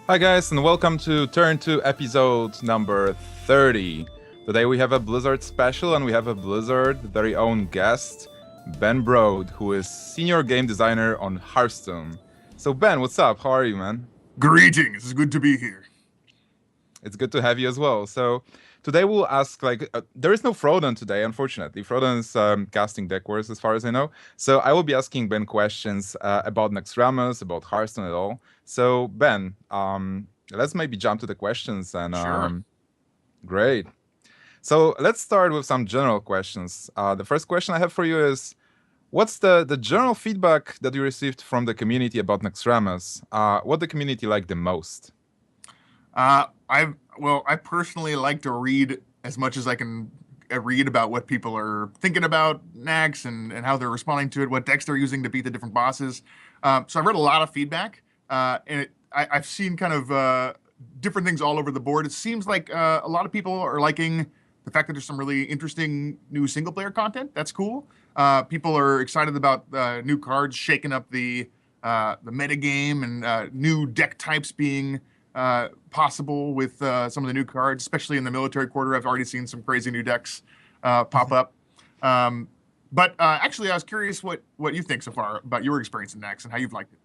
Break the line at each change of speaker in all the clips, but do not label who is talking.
Hi guys, and welcome to Turn 2 episode number 30. Today we have a Blizzard special, and we have a Blizzard very own guest, Ben Brode, who is senior game designer on Hearthstone. So Ben, what's up? How are you, man?
Greetings, it's good to be here.
It's good to have you as well. So today we'll ask, there is no Froden today, unfortunately. Froden is casting deck wars as far as I know. So I will be asking Ben questions about Naxxramas, about Hearthstone at all. So Ben, let's maybe jump to the questions. And
Sure.
Great. So let's start with some general questions. The first question I have for you is, what's the general feedback that you received from the community about Naxxramas? What the community liked the most?
I personally like to read as much as I can read about what people are thinking about Nax and how they're responding to it, what decks they're using to beat the different bosses. So I've read a lot of feedback, and I've seen kind of different things all over the board. It seems like a lot of people are liking the fact that there's some really interesting new single-player content. That's cool. People are excited about new cards shaking up the meta game and new deck types being possible with some of the new cards, especially in the military quarter. I've already seen some crazy new decks pop up. But actually, I was curious what you think so far about your experience in Nax and how you've liked it.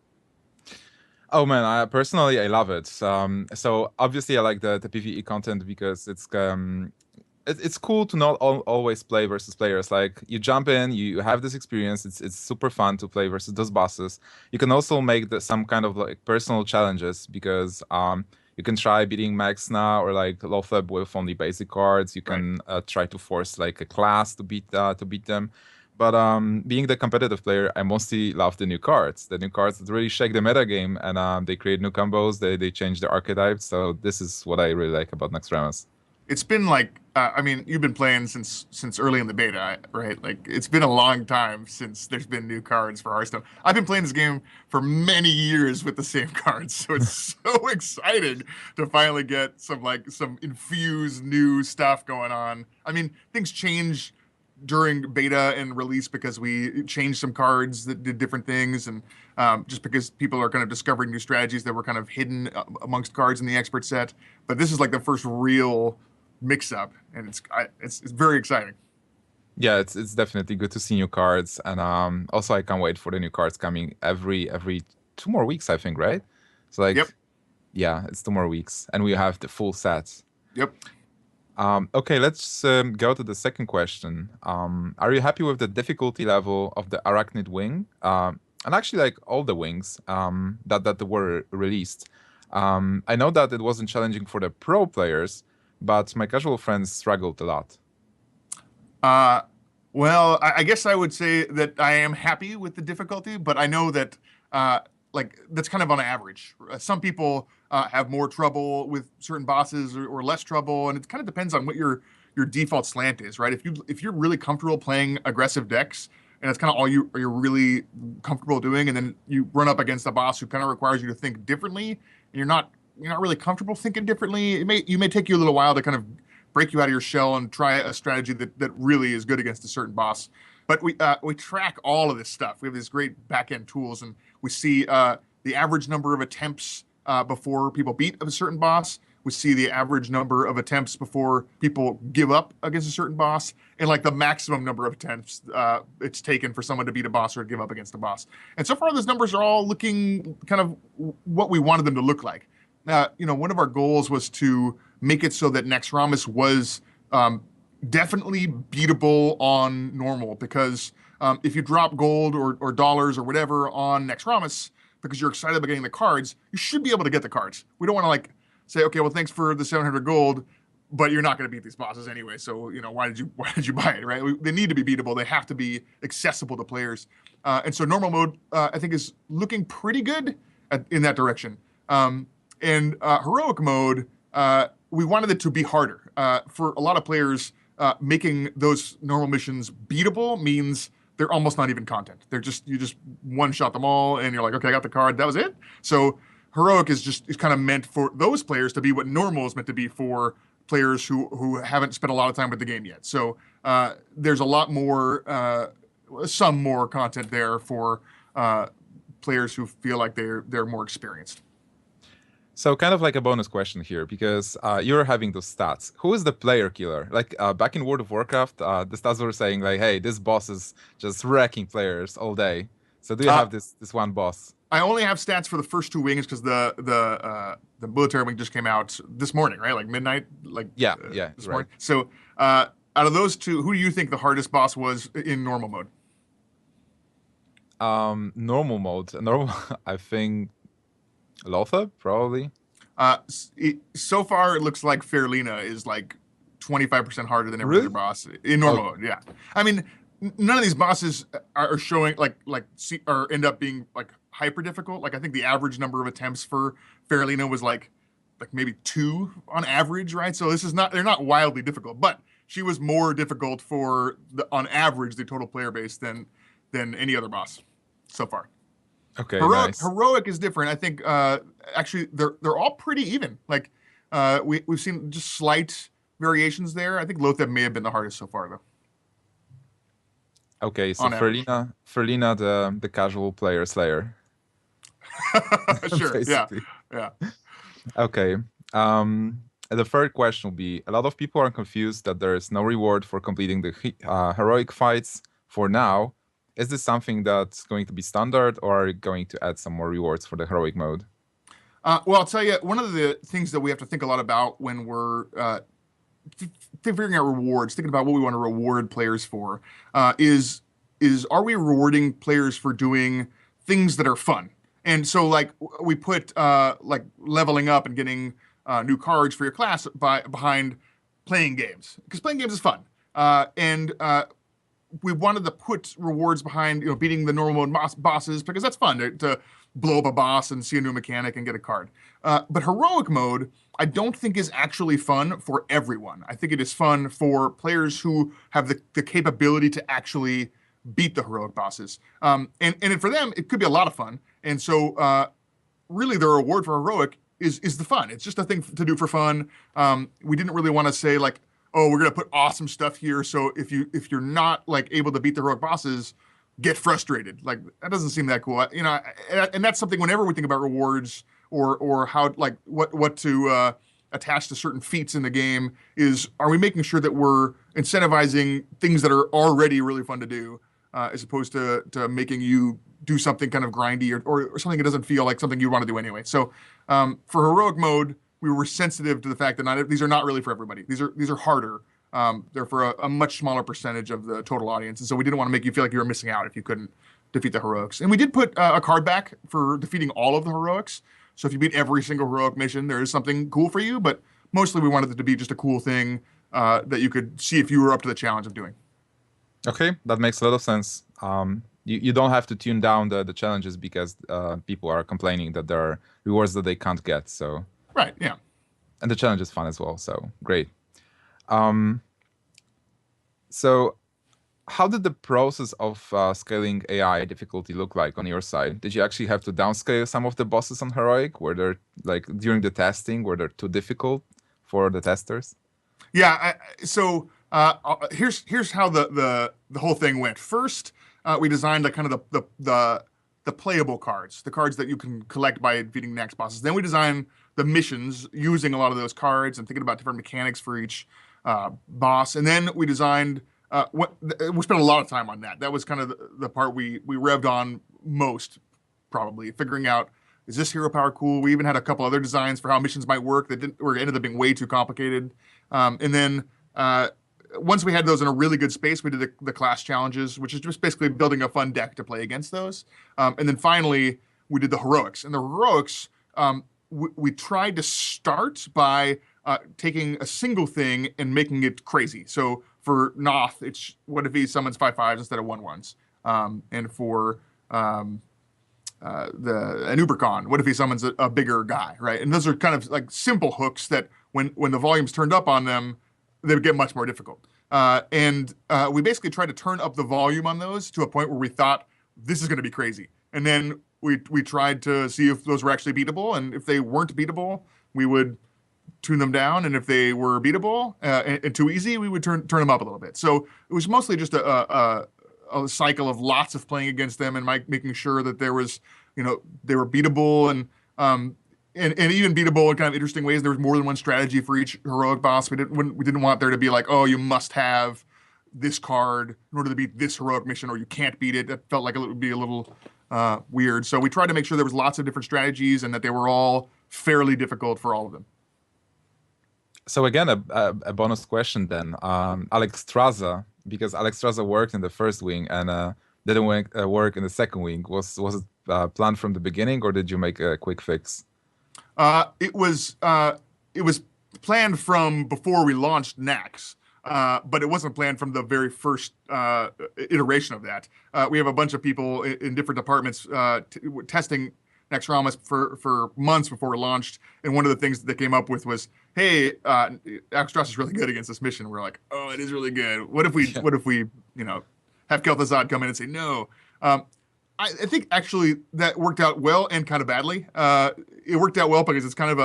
Oh man, I personally love it. So obviously I like the PvE content because it's cool to not always play versus players. Like, you jump in, you have this experience. It's super fun to play versus those bosses. You can also make some kind of like personal challenges because you can try beating Maxna or like Lotheb with only basic cards. You can try to force like a class to beat them. But being the competitive player, I mostly love the new cards. The new cards that really shake the meta game, and they create new combos. They change the archetypes. So this is what I really like about Naxxramas.
It's been like, I mean, you've been playing since early in the beta, right? Like, it's been a long time since there's been new cards for Hearthstone. I've been playing this game for many years with the same cards, so it's so exciting to finally get some infused new stuff going on. I mean, things change during beta and release because we changed some cards that did different things, and just because people are kind of discovering new strategies that were kind of hidden amongst cards in the expert set. But this is like the first real mix-up, and it's very exciting.
Yeah, it's definitely good to see new cards, and also I can't wait for the new cards coming every 2 more weeks, I think, right? So like,
Yep.
Yeah, it's 2 more weeks, and we have the full sets.
Yep.
Okay, let's go to the second question. Are you happy with the difficulty level of the Arachnid Wing? And actually, like all the wings that were released. I know that it wasn't challenging for the pro players, but my casual friends struggled a lot.
Well, I guess I would say that I am happy with the difficulty, but I know that like that's kind of on average. Some people have more trouble with certain bosses or less trouble, and it kind of depends on what your default slant is, right? If you're really comfortable playing aggressive decks, and it's kind of all you're really comfortable doing, and then you run up against a boss who kind of requires you to think differently, and you're not really comfortable thinking differently, you may take you a little while to kind of break you out of your shell and try a strategy that really is good against a certain boss. But we track all of this stuff. We have these great back-end tools, and we see the average number of attempts before people beat a certain boss. We see the average number of attempts before people give up against a certain boss, and like the maximum number of attempts it's taken for someone to beat a boss or give up against a boss. And so far, those numbers are all looking kind of what we wanted them to look like. One of our goals was to make it so that Naxxramas was definitely beatable on normal, because if you drop gold or dollars or whatever on Naxxramas because you're excited about getting the cards, you should be able to get the cards. We don't want to like say, okay, well, thanks for the 700 gold. but you're not going to beat these bosses anyway. So why did you buy it, right? They need to be beatable. They have to be accessible to players. And so normal mode, I think, is looking pretty good in that direction. And heroic mode, we wanted it to be harder. For a lot of players, making those normal missions beatable means they're almost not even content. You just one shot them all, and you're like, okay, I got the card. That was it. So heroic is kind of meant for those players to be what normal is meant to be for players who haven't spent a lot of time with the game yet. So there's a lot more, some more content there for players who feel like they're more experienced.
So kind of like a bonus question here, because you're having those stats. Who is the player killer? Like back in World of Warcraft, the stats were saying like, hey, this boss is just wrecking players all day. So do you have this one boss?
I only have stats for the first 2 wings because the military wing just came out this morning, right? Like midnight, this morning. So out of those 2, who do you think the hardest boss was in normal mode?
Normal mode. I think Lothar, probably.
So far, it looks like Fairlina is like 25% harder than every other boss in normal mode. Yeah, I mean, none of these bosses are showing or end up being like hyper difficult. Like I think the average number of attempts for Fairlina was like maybe 2 on average, right? So they're not wildly difficult, but she was more difficult for on average the total player base than any other boss so far.
Okay,
heroic is different. I think actually they're all pretty even. Like we've seen just slight variations there. I think Lothar may have been the hardest so far though.
Okay, so Ferlina, the casual player slayer.
Sure. Yeah.
Okay. The third question will be: a lot of people are confused that there is no reward for completing the heroic fights for now. Is this something that's going to be standard, or are you going to add some more rewards for the heroic mode?
Well, I'll tell you, one of the things that we have to think a lot about when we're figuring out rewards, thinking about what we want to reward players for, is are we rewarding players for doing things that are fun? And so, like, we put like leveling up and getting new cards for your class behind playing games, because playing games is fun. And we wanted to put rewards behind beating the normal mode bosses, because that's fun to blow up a boss and see a new mechanic and get a card. But heroic mode, I don't think is actually fun for everyone. I think it is fun for players who have the capability to actually beat the heroic bosses. And for them, it could be a lot of fun. And so really the reward for heroic is the fun. It's just a thing to do for fun. We didn't really want to say like, oh, we're gonna put awesome stuff here, so if you're not like able to beat the heroic bosses, get frustrated. Like that doesn't seem that cool, and that's something whenever we think about rewards or how like what to attach to certain feats in the game is, are we making sure that we're incentivizing things that are already really fun to do, as opposed to making you do something kind of grindy or something that doesn't feel like something you want to do anyway. So for heroic mode, we were sensitive to the fact that these are not really for everybody. These are harder. They're for a much smaller percentage of the total audience, and so we didn't want to make you feel like you were missing out if you couldn't defeat the heroics. And we did put a card back for defeating all of the heroics. So if you beat every single heroic mission, there is something cool for you. But mostly, we wanted it to be just a cool thing that you could see if you were up to the challenge of doing.
Okay, that makes a lot of sense. You don't have to tune down the challenges because people are complaining that there are rewards that they can't get. So.
Right, yeah.
And the challenge is fun as well, so great. So how did the process of scaling AI difficulty look like on your side? Did you actually have to downscale some of the bosses on Heroic? Were there, like, during the testing, were they too difficult for the testers?
Yeah, so here's how the whole thing went. First, we designed kind of the playable cards, the cards that you can collect by defeating next bosses. Then we designed the missions using a lot of those cards and thinking about different mechanics for each boss. And then we designed, we spent a lot of time on that. That was kind of the part we revved on most, probably, figuring out, is this hero power cool? We even had a couple other designs for how missions might work that ended up being way too complicated. And then once we had those in a really good space, we did the class challenges, which is just basically building a fun deck to play against those. And then finally, we did the heroics. And the heroics, we tried to start by taking a single thing and making it crazy. So for Noth, it's what if he summons 5/5s instead of 1/1s? And for the an Ubercon, what if he summons a bigger guy, right? And those are kind of like simple hooks that when the volume's turned up on them, they would get much more difficult. And we basically tried to turn up the volume on those to a point where we thought this is going to be crazy. And then we tried to see if those were actually beatable, and if they weren't beatable, we would tune them down, and if they were beatable and too easy, we would turn them up a little bit. So it was mostly just a cycle of lots of playing against them and making sure that there was, they were beatable and even beatable in kind of interesting ways. There was more than one strategy for each heroic boss. We didn't want there to be like, oh, you must have this card in order to beat this heroic mission, or you can't beat it. That felt like it would be a little weird. So we tried to make sure there was lots of different strategies and that they were all fairly difficult for all of them.
So again, a bonus question then. Alexstrasza, because Alexstrasza worked in the first wing and didn't work in the second wing. Was it planned from the beginning, or did you make a quick fix?
It was planned from before we launched Nax, but it wasn't planned from the very first iteration of that. We have a bunch of people in different departments testing Naxxramas for months before it launched, and one of the things that they came up with was, "Hey, Alexstrasza is really good against this mission." We're like, "Oh, it is really good. What if we have Kel'Thuzad come in and say no?" I think actually that worked out well and kind of badly. It worked out well because it's kind of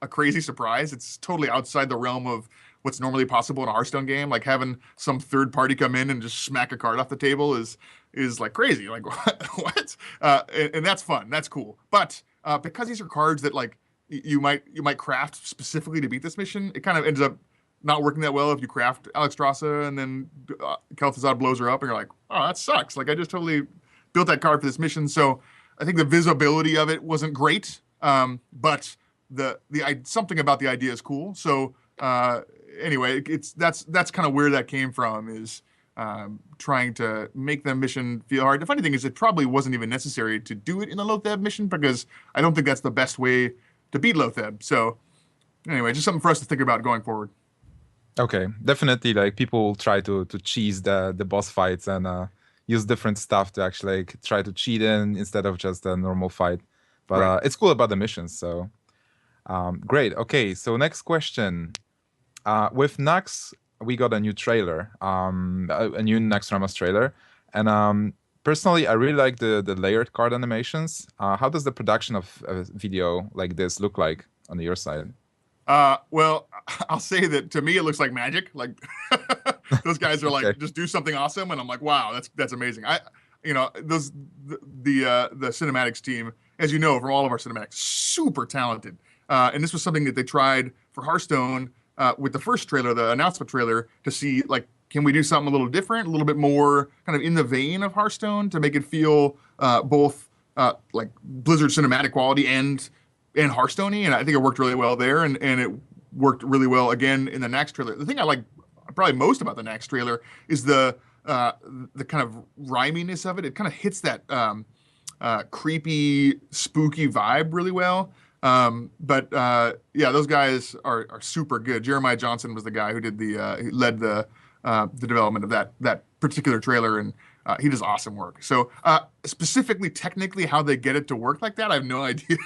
a crazy surprise. It's totally outside the realm of what's normally possible in a Hearthstone game. Like having some third party come in and just smack a card off the table is like crazy. Like what? And that's fun. That's cool. But because these are cards that like you might craft specifically to beat this mission, it kind of ends up not working that well if you craft Alexstrasza and then Kel'Thuzad blows her up and you're like, oh, that sucks. Like I just totally built that card for this mission. So I think the visibility of it wasn't great, but the something about the idea is cool. So anyway, that's kind of where that came from, is trying to make the mission feel hard. The funny thing is it probably wasn't even necessary to do it in a Lotheb mission, because I don't think that's the best way to beat Lotheb. So anyway, just something for us to think about going forward.
Okay, definitely. Like people try to cheese the boss fights and use different stuff to actually like, try to cheat in instead of just a normal fight. But
Right.
it's cool about the missions. So great. Okay, so next question. With Nax, we got a new trailer, a new Naxxramas trailer, and personally, I really like the layered card animations. How does the production of a video like this look like on your side?
Well, I'll say that to me it looks like magic. Like those guys are like,
Okay.
just do something awesome, and I'm like, wow, that's amazing. The cinematics team, as you know from all of our cinematics, super talented. And this was something that they tried for Hearthstone with the first trailer, the announcement trailer, to see like, can we do something a little different, a little bit more kind of in the vein of Hearthstone to make it feel both like Blizzard cinematic quality and Hearthstone-y, and I think it worked really well there, and it worked really well again in the Nax trailer. The thing I like probably most about the Nax trailer is the kind of rhyminess of it. It kind of hits that creepy, spooky vibe really well. But those guys are super good. Jeremiah Johnson was the guy who did who led the development of that particular trailer, and he does awesome work. So specifically, technically, how they get it to work like that, I have no idea.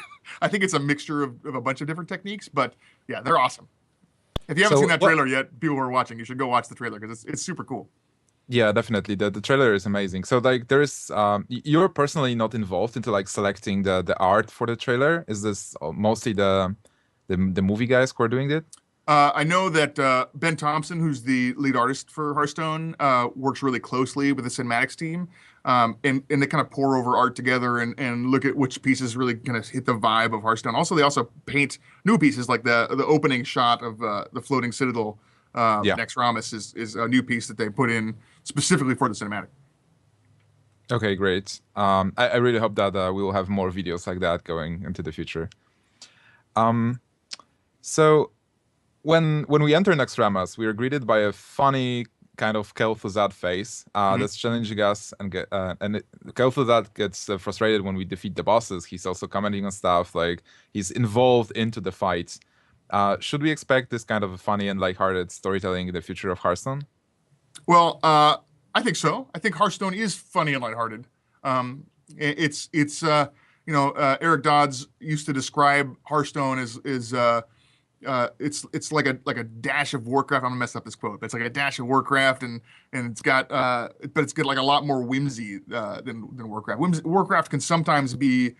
I think it's a mixture of a bunch of different techniques, but yeah, they're awesome. If you haven't seen that trailer yet, people who are watching, you should go watch the trailer because it's super cool.
Yeah, definitely. The trailer is amazing. So like there's you're personally not involved into like selecting the art for the trailer. Is this mostly the movie guys who are doing it?
I know that Ben Thompson, who's the lead artist for Hearthstone, works really closely with the cinematics team, and they kind of pour over art together and look at which pieces really kind of hit the vibe of Hearthstone. Also, they also paint new pieces, like the opening shot of the floating citadel. Naxxramas is a new piece that they put in specifically for the cinematic.
Okay, great. I really hope that we will have more videos like that going into the future. So when we enter Naxxramas, we are greeted by a funny kind of Kel'Thuzad face that's challenging us, and Kel'Thuzad gets frustrated when we defeat the bosses. He's also commenting on stuff, like he's involved into the fight. Should we expect this kind of funny and lighthearted storytelling in the future of Hearthstone?
Well, I think so. I think Hearthstone is funny and lighthearted. It's Eric Dodds used to describe Hearthstone as it's like a dash of Warcraft. I'm gonna mess up this quote, but it's like a dash of Warcraft, and it's got but it's got like a lot more whimsy than Warcraft. Warcraft can sometimes be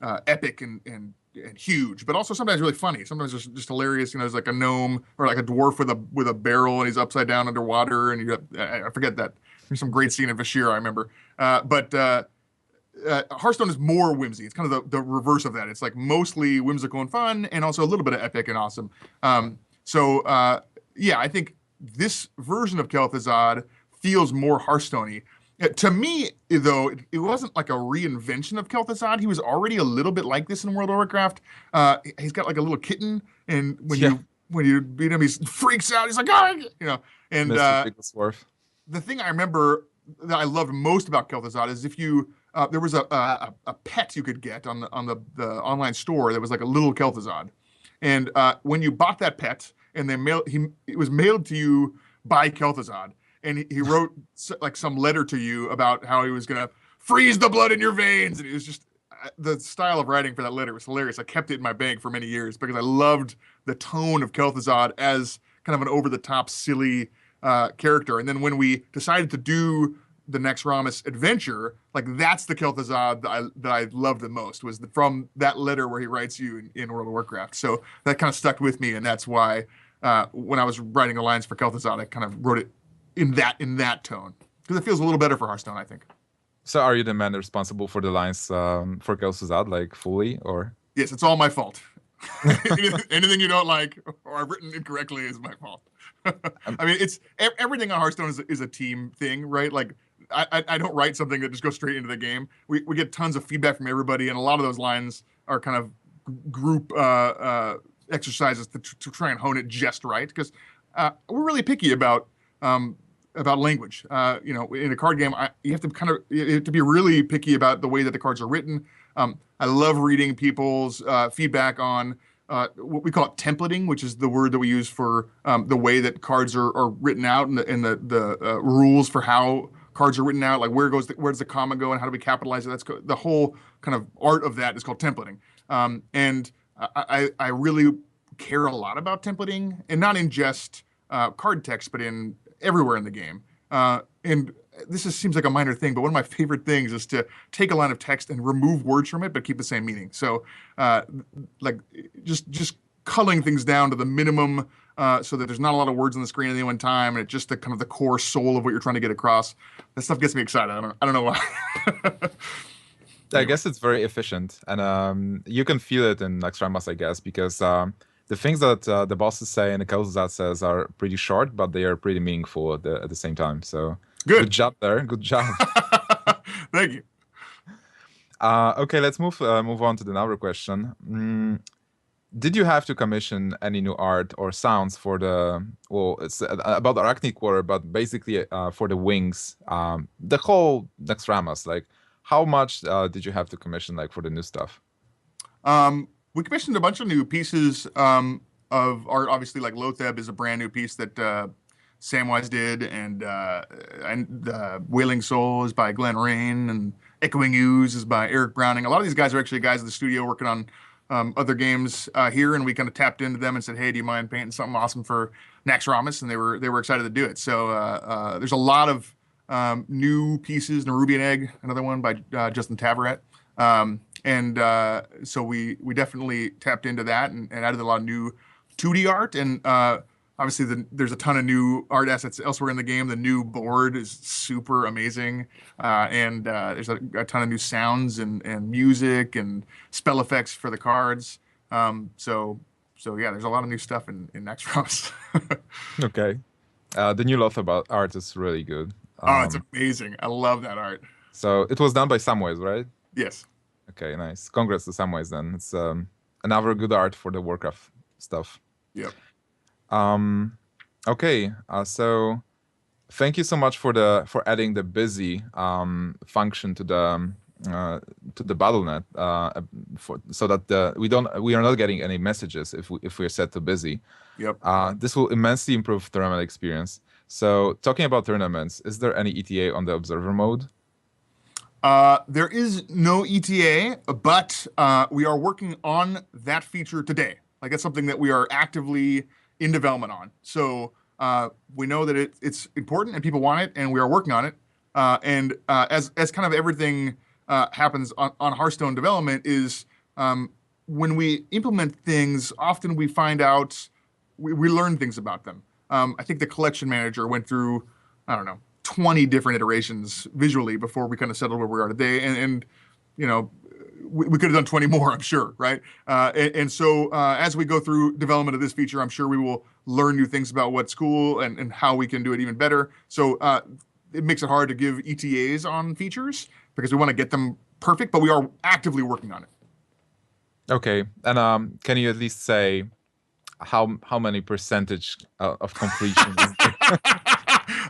epic and huge, but also sometimes really funny. Sometimes just hilarious. You know, there's like a gnome or like a dwarf with a barrel, and he's upside down underwater, and I forget that. There's some great scene in Vashir I remember, but Hearthstone is more whimsy. It's kind of the reverse of that. It's like mostly whimsical and fun, and also a little bit of epic and awesome. Yeah, I think this version of Kel'Thuzad feels more Hearthstone-y. To me, though, it wasn't like a reinvention of Kel'Thuzad. He was already a little bit like this in World of Warcraft. He's got like a little kitten, and
Yeah,
when you beat him, he freaks out. He's like, ah, you know. And
Mr. Bigglesworth.
the thing I remember that I loved most about Kel'Thuzad is if you there was a pet you could get on the online store that was like a little Kel'Thuzad, and when you bought that pet and it was mailed to you by Kel'Thuzad, and he wrote like some letter to you about how he was gonna freeze the blood in your veins, and it was just the style of writing for that letter was hilarious. I kept it in my bank for many years because I loved the tone of Kel'Thuzad as kind of an over the top silly character. And then when we decided to do the next Ramus adventure, like that's the Kel'Thuzad that I loved the most was from that letter where he writes you in World of Warcraft. So that kind of stuck with me, and that's why when I was writing the lines for Kel'Thuzad, I kind of wrote it in that tone because it feels a little better for Hearthstone, I think.
So are you the man responsible for the lines for Kel'Thuzad, like fully, or?
Yes, it's all my fault. Anything you don't like or I've written incorrectly is my fault. I mean, it's everything on Hearthstone is a team thing, right? Like I don't write something that just goes straight into the game. We get tons of feedback from everybody, and a lot of those lines are kind of group exercises to try and hone it just right because we're really picky about language. You know, in a card game, you have to be really picky about the way that the cards are written. I love reading people's feedback on what we call it templating, which is the word that we use for the way that cards are written out and the rules for how cards are written out, like where does the comma go and how do we capitalize it? That's the whole kind of art of that is called templating. And I really care a lot about templating, and not in just card text, but in everywhere in the game. And seems like a minor thing, but one of my favorite things is to take a line of text and remove words from it, but keep the same meaning. So, like just culling things down to the minimum, so that there's not a lot of words on the screen at any one time, and it's just the kind of the core soul of what you're trying to get across. That stuff gets me excited. I don't know why.
I
Anyway.
guess it's very efficient, and you can feel it in Extremas, I guess, because the things that the bosses say and the Kel'Thuzad says are pretty short, but they are pretty meaningful at the same time. So good
Good.
job there. Good job.
Thank you.
Okay, let's move on to another question. Did you have to commission any new art or sounds for it's about the Arachne Quarter, but basically for the wings, the whole Naxxramas, like how much did you have to commission like for the new stuff?
We commissioned a bunch of new pieces of art. Obviously, like Lotheb is a brand new piece that Samwise did, and Wailing Soul is by Glenn Rain, and Echoing Ooze is by Eric Browning. A lot of these guys are actually guys in the studio working on other games here, and we kind of tapped into them and said, "Hey, do you mind painting something awesome for Naxxramas?" And they were excited to do it. So there's a lot of new pieces. Nerubian Egg, another one by Justin Tavaret. So we definitely tapped into that and added a lot of new 2D art. And obviously, there's a ton of new art assets elsewhere in the game. The new board is super amazing. There's a ton of new sounds and music and spell effects for the cards. So yeah, there's a lot of new stuff in Next Rust.
Okay. The new Lothar art is really good.
Oh, it's amazing. I love that art.
So it was done by Samwise, right?
Yes.
Okay, nice. Congrats to Samwise then. It's another good art for the Warcraft stuff.
Yep.
Okay, thank you so much for adding the busy function to uh, to the BattleNet so that we are not getting any messages if we're set to busy.
Yep.
This will immensely improve tournament experience. So talking about tournaments, is there any ETA on the observer mode?
There is no ETA, but we are working on that feature today. Like that's something that we are actively in development on. So we know that it's important and people want it, and we are working on it. As kind of everything happens on Hearthstone development is when we implement things, often we find out we learn things about them. I think the collection manager went through, I don't know, 20 different iterations visually before we kind of settled where we are today. And you know, we could have done 20 more, I'm sure, right? So as we go through development of this feature, I'm sure we will learn new things about what's cool and how we can do it even better. So it makes it hard to give ETAs on features because we want to get them perfect, but we are actively working on it.
Okay, and can you at least say how many percentage of completion is there?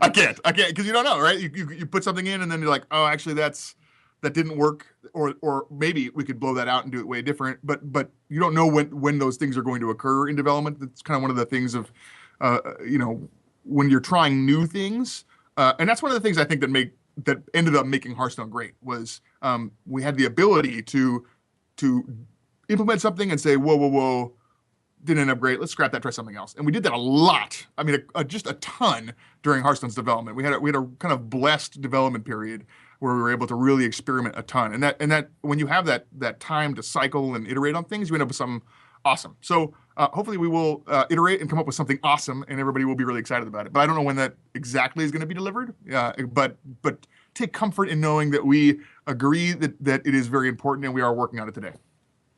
I can't, because you don't know, right? You put something in and then you're like, oh, actually that didn't work, or maybe we could blow that out and do it way different. But you don't know when those things are going to occur in development. That's kind of one of the things of, when you're trying new things, and that's one of the things I think that ended up making Hearthstone great was we had the ability to implement something and say, whoa, didn't end up great. Let's scrap that, try something else. And we did that a lot. I mean, just a ton during Hearthstone's development. We had a kind of blessed development period where we were able to really experiment a ton. And that when you have that time to cycle and iterate on things, you end up with something awesome. So hopefully we will iterate and come up with something awesome, and everybody will be really excited about it. But I don't know when that exactly is going to be delivered. But take comfort in knowing that we agree that it is very important, and we are working on it today.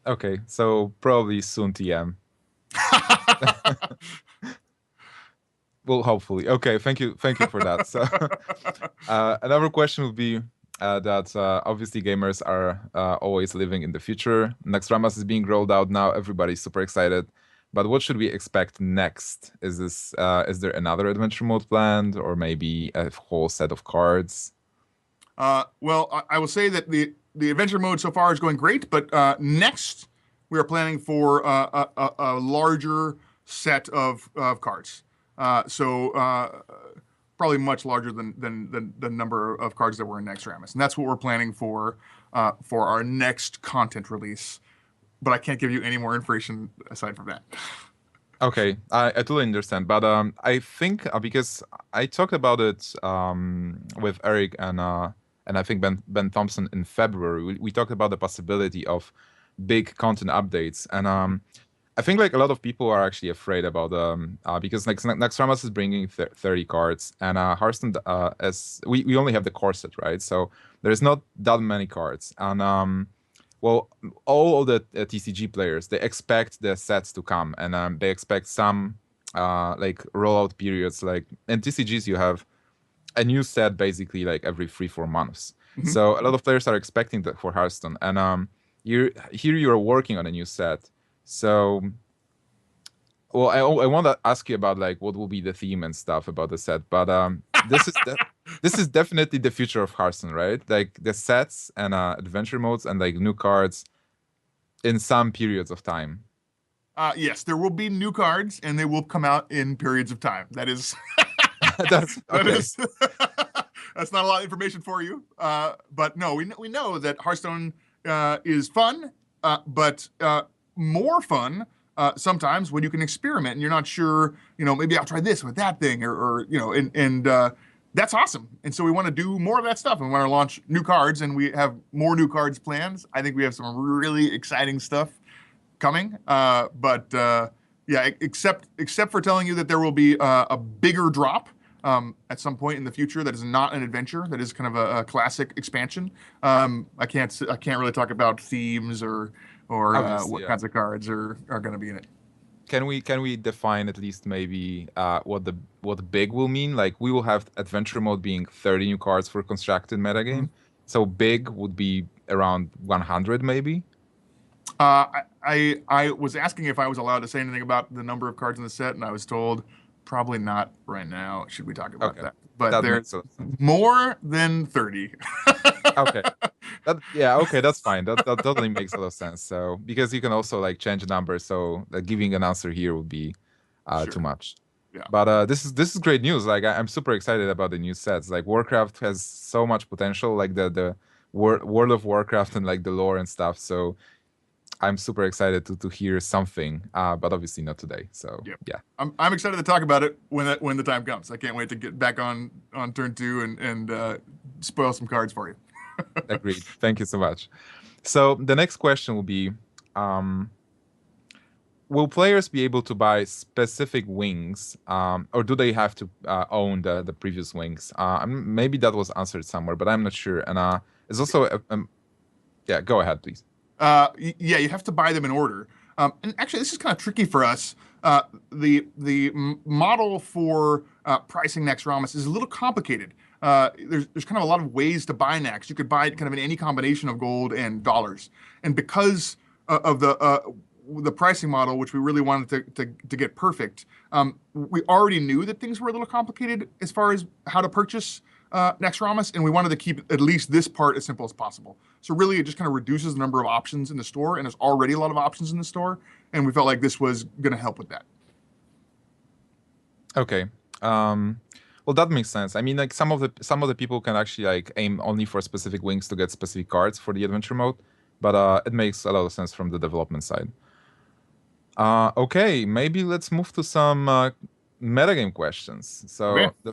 Okay, so probably soon TM. Well, hopefully. Okay, thank you for that. So another question would be that obviously gamers are always living in the future. Naxxramas is being rolled out now. Everybody's super excited. But what should we expect next? Is there another adventure mode planned, or maybe a whole set of cards?
Well, I will say that the adventure mode so far is going great, but next we are planning for a larger set of cards. Probably much larger than the number of cards that were in Naxxramas, and that's what we're planning for our next content release. But I can't give you any more information aside from that.
Okay, I totally understand, but I think because I talked about it with Eric and I think Ben Thompson in February, we talked about the possibility of big content updates, and I think like a lot of people are actually afraid about because like Naxxramas is bringing 30 cards, and Hearthstone as we only have the core set, right? So there's not that many cards, and well, all of the TCG players, they expect the sets to come, and they expect some like rollout periods. Like in TCGs, you have a new set basically like every 3-4 months.
Mm-hmm.
So a lot of players are expecting that for Hearthstone, and you're working on a new set. So, well, I want to ask you about like what will be the theme and stuff about the set, but this is definitely the future of Hearthstone, right? Like the sets and adventure modes and like new cards in some periods of time.
Yes, there will be new cards, and they will come out in periods of time. That is,
That's okay.
That's not a lot of information for you, but no, we know that Hearthstone is fun, but more fun sometimes when you can experiment and you're not sure, maybe I'll try this with that thing, or and that's awesome. And so we want to do more of that stuff, and we want to launch new cards, and we have more new cards planned. I think we have some really exciting stuff coming. Yeah, except for telling you that there will be a bigger drop at some point in the future that is not an adventure, that is kind of a classic expansion. I can't really talk about themes or what kinds of cards are going to be in it.
Can we define at least maybe what big will mean? Like we will have adventure mode being 30 new cards for constructed metagame. Mm-hmm. So big would be around 100 maybe.
I was asking if I was allowed to say anything about the number of cards in the set, and I was told probably not right now. Should we talk about
Okay,
that? But
that
there's
makes a lot of sense.
more than 30.
Okay. Yeah, okay, that's fine. That totally makes a lot of sense. So because you can also like change the number, so giving an answer here would be too
Sure.
much.
Yeah.
But this is great news. Like I'm super excited about the new sets. Like Warcraft has so much potential, like the World of Warcraft and like the lore and stuff. So I'm super excited to hear something. But obviously not today. So
Yeah.
yeah,
I'm excited to talk about it when the time comes. I can't wait to get back on turn two and spoil some cards for you.
agreed. Thank you so much. So the next question will be, um, will players be able to buy specific wings, or do they have to own the previous wings? Maybe that was answered somewhere, but I'm not sure. And it's also, yeah, go ahead, please.
Yeah, you have to buy them in order. And actually, this is kind of tricky for us. The model for pricing Naxxramas is a little complicated. There's kind of a lot of ways to buy Nax. You could buy it kind of in any combination of gold and dollars. And because of the pricing model, which we really wanted to get perfect, we already knew that things were a little complicated as far as how to purchase Naxxramas, and we wanted to keep at least this part as simple as possible. So really, it just kind of reduces the number of options in the store, and there's already a lot of options in the store, and we felt like this was going to help with that.
Okay. Well, that makes sense. I mean, like some of the people can actually like aim only for specific wings to get specific cards for the adventure mode, but it makes a lot of sense from the development side. Okay, maybe let's move to some metagame questions.
Okay.
So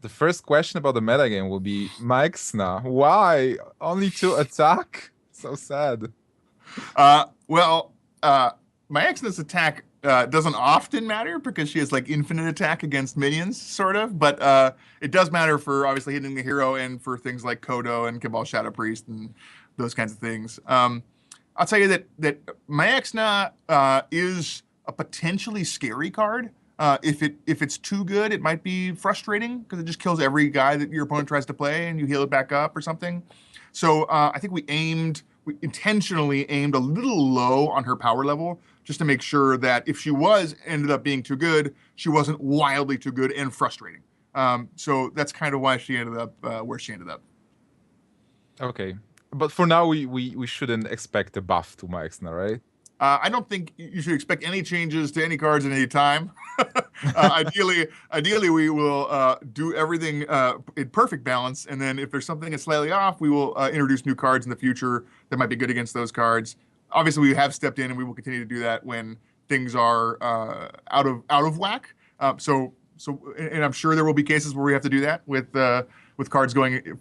the first question about the metagame will be Meixna. Why? Only to attack? So sad.
Well, my Exodus attack doesn't often matter because she has like infinite attack against minions, sort of. But it does matter for obviously hitting the hero and for things like Kodo and Cabal Shadow Priest and those kinds of things. I'll tell you that Maexna is a potentially scary card. If it's too good, it might be frustrating because it just kills every guy that your opponent tries to play, and you heal it back up or something. So I think we intentionally aimed a little low on her power level just to make sure that if she ended up being too good, she wasn't wildly too good and frustrating. So that's kind of why she ended up where she ended up.
Okay. But for now, we shouldn't expect a buff to Maexna, right?
I don't think you should expect any changes to any cards at any time. Ideally, we will do everything in perfect balance, and then if there's something that's slightly off, we will introduce new cards in the future that might be good against those cards. Obviously, we have stepped in, and we will continue to do that when things are out of whack. And I'm sure there will be cases where we have to do that with cards going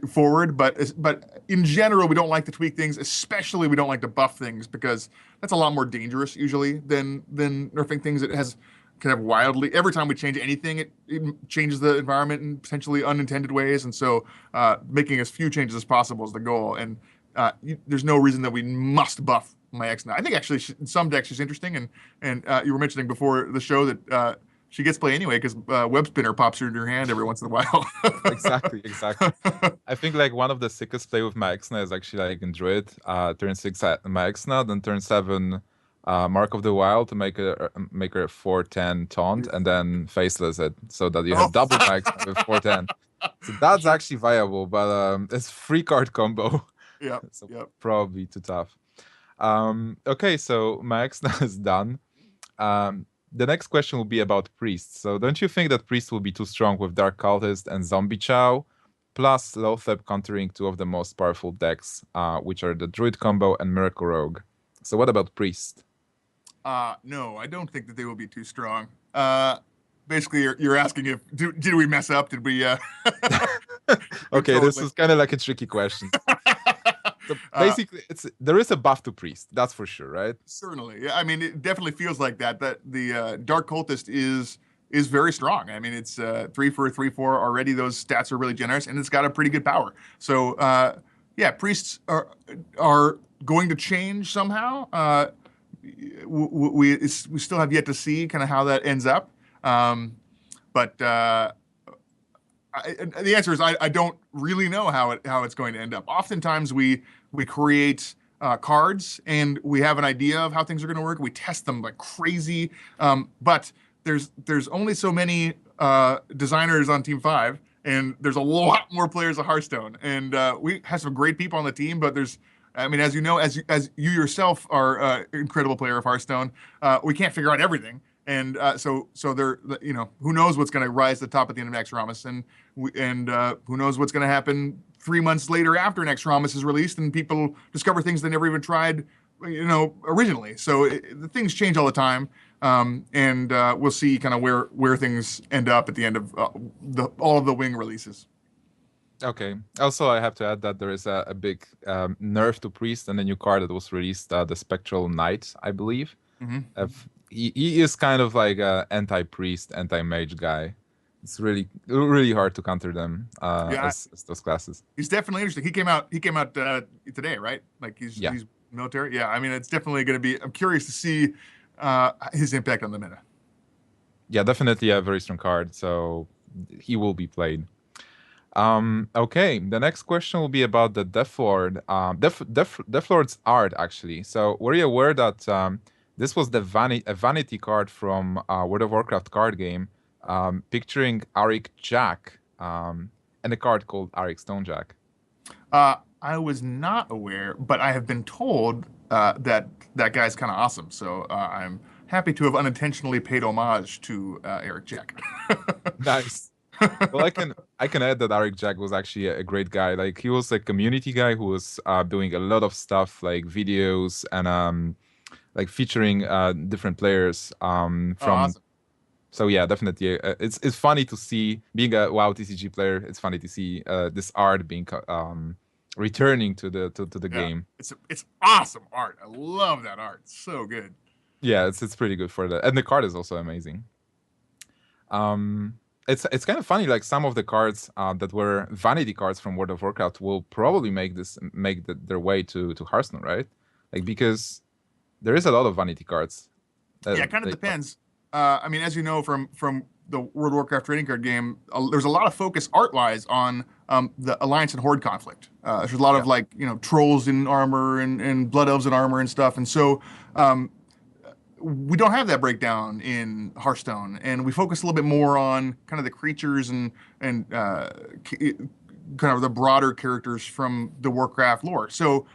forward. But in general, we don't like to tweak things, especially we don't like to buff things because that's a lot more dangerous usually than nerfing things. It has kind of wildly every time we change anything, it changes the environment in potentially unintended ways. And so making as few changes as possible is the goal. And there's no reason that we must buff my ex now. I think actually in some decks she's interesting, and you were mentioning before the show that she gets play anyway because Web Spinner pops her in your hand every once in a while.
Exactly. I think like one of the sickest play with Maexna is actually like in Druid, turn 6 at Maexna, then turn 7 Mark of the Wild to make her a 4/10 taunt, and then faceless it so that you have double Maexna with 4/10. So that's actually viable, but it's free card combo.
Yeah.
So
Yep.
probably too tough. Okay, so Maexna is done. The next question will be about priests. So don't you think that priests will be too strong with Dark Cultist and Zombie Chow, plus Lothep countering two of the most powerful decks, which are the Druid combo and Miracle Rogue? So what about priest?
No, I don't think that they will be too strong. Basically, you're asking if did we mess up? Did we?
Okay, this is kind of like a tricky question. So basically, there is a buff to priest, that's for sure, right?
Certainly, yeah. I mean, it definitely feels like that. That the Dark Cultist is very strong. I mean, it's 3 for 3/4 already. Those stats are really generous, and it's got a pretty good power. So yeah, priests are going to change somehow. We still have yet to see kind of how that ends up. But the answer is I don't really know how it's going to end up. Oftentimes we create cards and we have an idea of how things are going to work. We test them like crazy, but there's only so many designers on Team Five, and there's a lot more players of Hearthstone. And we have some great people on the team, but there's, I mean, as you know, as you yourself are an incredible player of Hearthstone, we can't figure out everything. And so there, you know, who knows what's going to rise to the top at the end of Naxxramas, and who knows what's going to happen 3 months later after Naxxramas is released, and people discover things they never even tried, you know, originally. So the things change all the time, and we'll see kind of where things end up at the end of all of the Wing releases.
Okay. Also, I have to add that there is a big nerf to Priest and a new card that was released, the Spectral Knight, I believe.
Mm-hmm.
He is kind of like a anti-priest, anti-mage guy. It's really really hard to counter them
Yeah,
as those classes.
he's definitely interesting. He came out today, right? Like
Yeah.
he's military. Yeah, I mean, it's definitely going to be. I'm curious to see his impact on the meta.
Yeah, definitely a very strong card. So he will be played. Okay, the next question will be about the Deathlord. Deathlord's art, actually. So were you aware that this was a vanity card from World of Warcraft card game, picturing Arik Jack, and a card called Arik Stonejack?
I was not aware, but I have been told that guy's kind of awesome. So I'm happy to have unintentionally paid homage to Eric Jack.
Nice. Well, I can add that Arik Jack was actually a great guy. Like he was a community guy who was doing a lot of stuff like videos and like featuring different players
Oh,
from.
awesome.
So yeah, definitely, it's funny to see being a WoW TCG player. It's funny to see this art being returning to the
Yeah,
game.
it's awesome art. I love that art. It's so good.
Yeah, it's pretty good for that, and the card is also amazing. It's kind of funny. Like some of the cards that were vanity cards from World of Warcraft will probably make their way to Hearthstone, right? Like because there is a lot of vanity cards.
Yeah, it kind of depends. I mean, as you know from the World of Warcraft trading card game, there's a lot of focus art-wise on the Alliance and Horde conflict. There's a lot of like, you know, trolls in armor and blood elves in armor and stuff, and so we don't have that breakdown in Hearthstone, and we focus a little bit more on kind of the creatures and kind of the broader characters from the Warcraft lore. So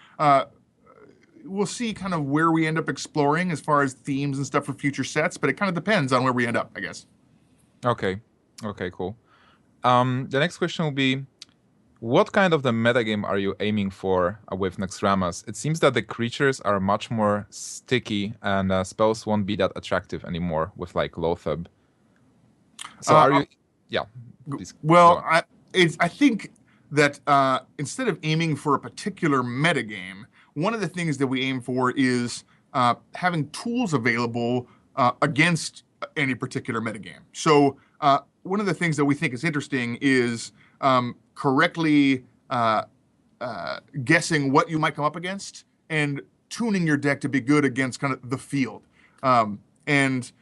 we'll see kind of where we end up exploring as far as themes and stuff for future sets, but it kind of depends on where we end up, I guess.
Okay, cool. The next question will be, what kind of the metagame are you aiming for with Naxxramas? It seems that the creatures are much more sticky and spells won't be that attractive anymore with like Lotheb. So are you? Yeah. Please,
well, I think that instead of aiming for a particular metagame, one of the things that we aim for is having tools available against any particular metagame. So one of the things that we think is interesting is correctly guessing what you might come up against and tuning your deck to be good against kind of the field. And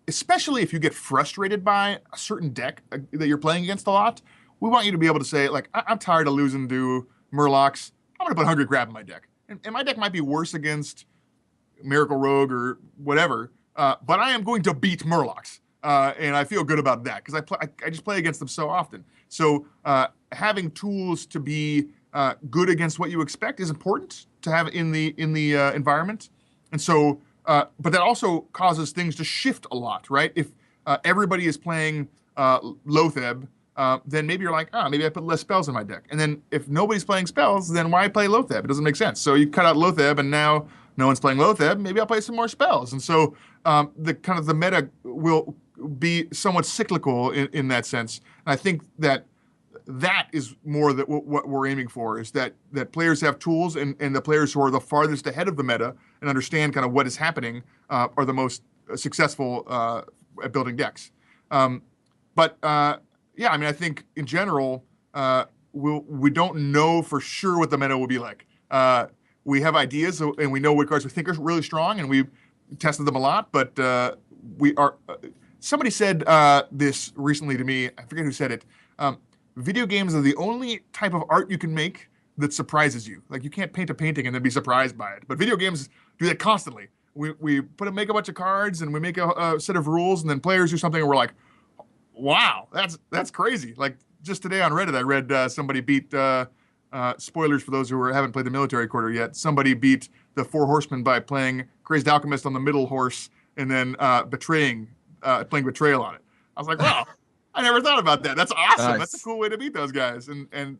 especially if you get frustrated by a certain deck that you're playing against a lot, we want you to be able to say, like, I'm tired of losing to Murlocs. I'm going to put Hungry Crab in my deck. And my deck might be worse against Miracle Rogue or whatever, but I am going to beat Murlocs. And I feel good about that because I just play against them so often. So having tools to be good against what you expect is important to have in the environment. And so, but that also causes things to shift a lot, right? If everybody is playing Lotheb, then maybe you're like, maybe I put less spells in my deck. And then if nobody's playing spells, then why play Lotheb? It doesn't make sense. So you cut out Lotheb, and now no one's playing Lotheb. Maybe I'll play some more spells. And so the kind of the meta will be somewhat cyclical in that sense. And I think that is more that what we're aiming for is that players have tools, and the players who are the farthest ahead of the meta and understand kind of what is happening are the most successful at building decks. Yeah, I mean, I think in general, we don't know for sure what the meta will be like. We have ideas, and we know what cards we think are really strong, and we've tested them a lot. But we are. Somebody said this recently to me. I forget who said it. Video games are the only type of art you can make that surprises you. Like you can't paint a painting and then be surprised by it. But video games do that constantly, we make a bunch of cards and we make a set of rules, and then players do something and we're like, wow, that's crazy. Like just today on Reddit, I read somebody beat spoilers for those who haven't played the military quarter yet. Somebody beat the Four Horsemen by playing Crazed Alchemist on the middle horse and then playing Betrayal on it. I was like, wow, I never thought about that. That's awesome. That's a
Nice.
cool way to beat those guys. And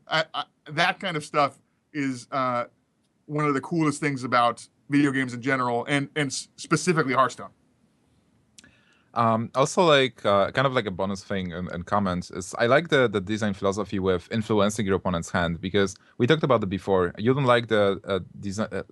that kind of stuff is one of the coolest things about video games in general, and specifically Hearthstone.
Also, like kind of like a bonus thing and comments is I like the design philosophy with influencing your opponent's hand because we talked about it before. You don't like the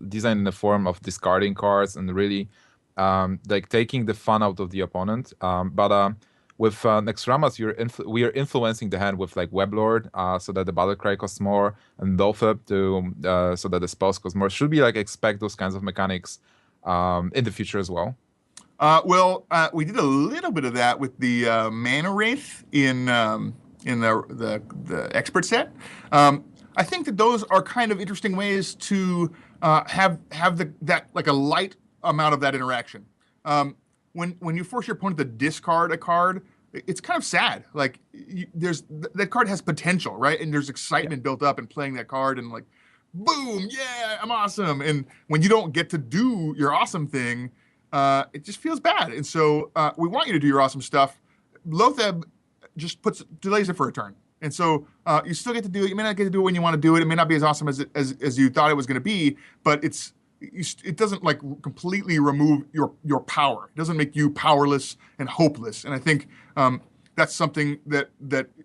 design in the form of discarding cards and really like taking the fun out of the opponent. But with Nexramas, we are influencing the hand with like Weblord, so that the battle cry costs more, and Lotheb to so that the spells cost more. Should we like expect those kinds of mechanics in the future as well?
We did a little bit of that with the Mana Wraith in the expert set. I think that those are kind of interesting ways to have that like a light amount of that interaction. When you force your opponent to discard a card, it's kind of sad. Like that card has potential, right? And there's excitement built up in playing that card, and like, boom, yeah, I'm awesome. And when you don't get to do your awesome thing, it just feels bad. And so we want you to do your awesome stuff. Lotheb just delays it for a turn. And so you still get to do it. You may not get to do it when you want to do it. It may not be as awesome as you thought it was going to be, but it doesn't like completely remove your power. It doesn't make you powerless and hopeless. And I think that's something that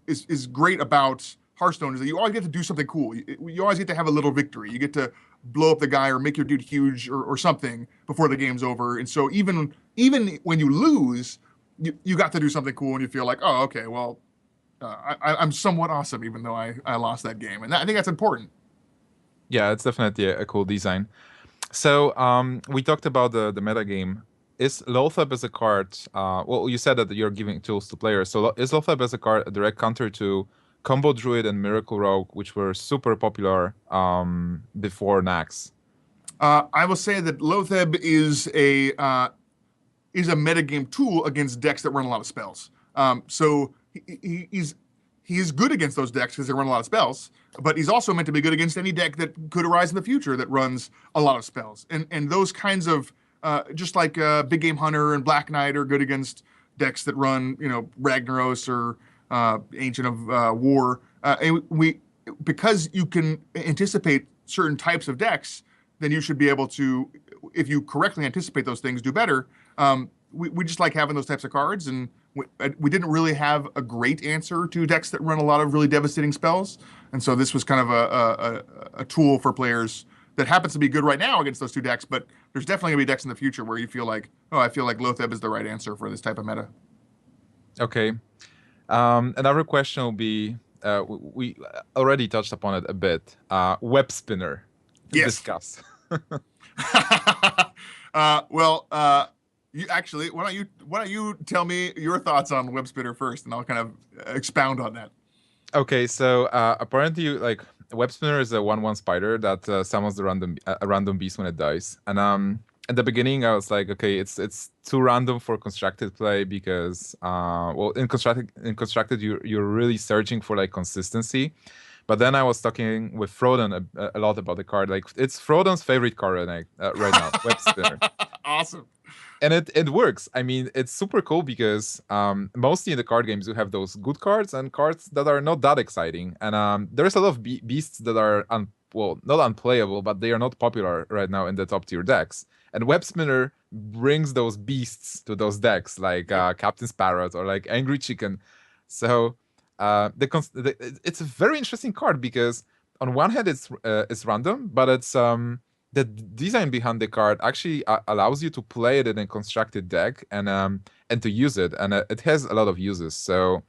is great about Hearthstone, is that you always get to do something cool. You always get to have a little victory. You get to blow up the guy or make your dude huge or something before the game's over. And so even when you lose, you got to do something cool, and you feel like, oh, okay, well, I'm somewhat awesome even though I lost that game. And I think that's important.
Yeah, it's definitely a cool design. So we talked about the meta game. Is Lotheb as a card? Well, you said that you're giving tools to players. So is Lotheb as a card a direct counter to Combo Druid and Miracle Rogue, which were super popular before Nax?
I will say that Lotheb is a metagame tool against decks that run a lot of spells. So he's good against those decks because they run a lot of spells, but he's also meant to be good against any deck that could arise in the future that runs a lot of spells. And those kinds of just like Big Game Hunter and Black Knight are good against decks that run, Ragnaros or Ancient of War. And because you can anticipate certain types of decks, then you should be able to, if you correctly anticipate those things, do better. We just like having those types of cards, and we didn't really have a great answer to decks that run a lot of really devastating spells. And so this was kind of a tool for players that happens to be good right now against those two decks, but there's definitely going to be decks in the future where you feel like, oh, I feel like Lotheb is the right answer for this type of meta.
Okay. Another question will be, we already touched upon it a bit. Web spinner.
Yes.
Discuss.
You actually, why don't you tell me your thoughts on web spinner first, and I'll kind of expound on that.
Okay, so apparently, like web spinner is a 1/1 spider that summons a random beast when it dies. And at the beginning, I was like, okay, it's too random for constructed play because well, in constructed you're really searching for like consistency. But then I was talking with Froden a lot about the card. Like it's Froden's favorite card right now, web spinner.
Awesome.
And it works. I mean, it's super cool because mostly in the card games you have those good cards and cards that are not that exciting. And there's a lot of beasts that are not unplayable, but they are not popular right now in the top tier decks. And Web Spinner brings those beasts to those decks, like Captain's Parrot or like Angry Chicken. So it's a very interesting card because on one hand it's random, but it's the design behind the card actually allows you to play it in a constructed deck and to use it, and it has a lot of uses. So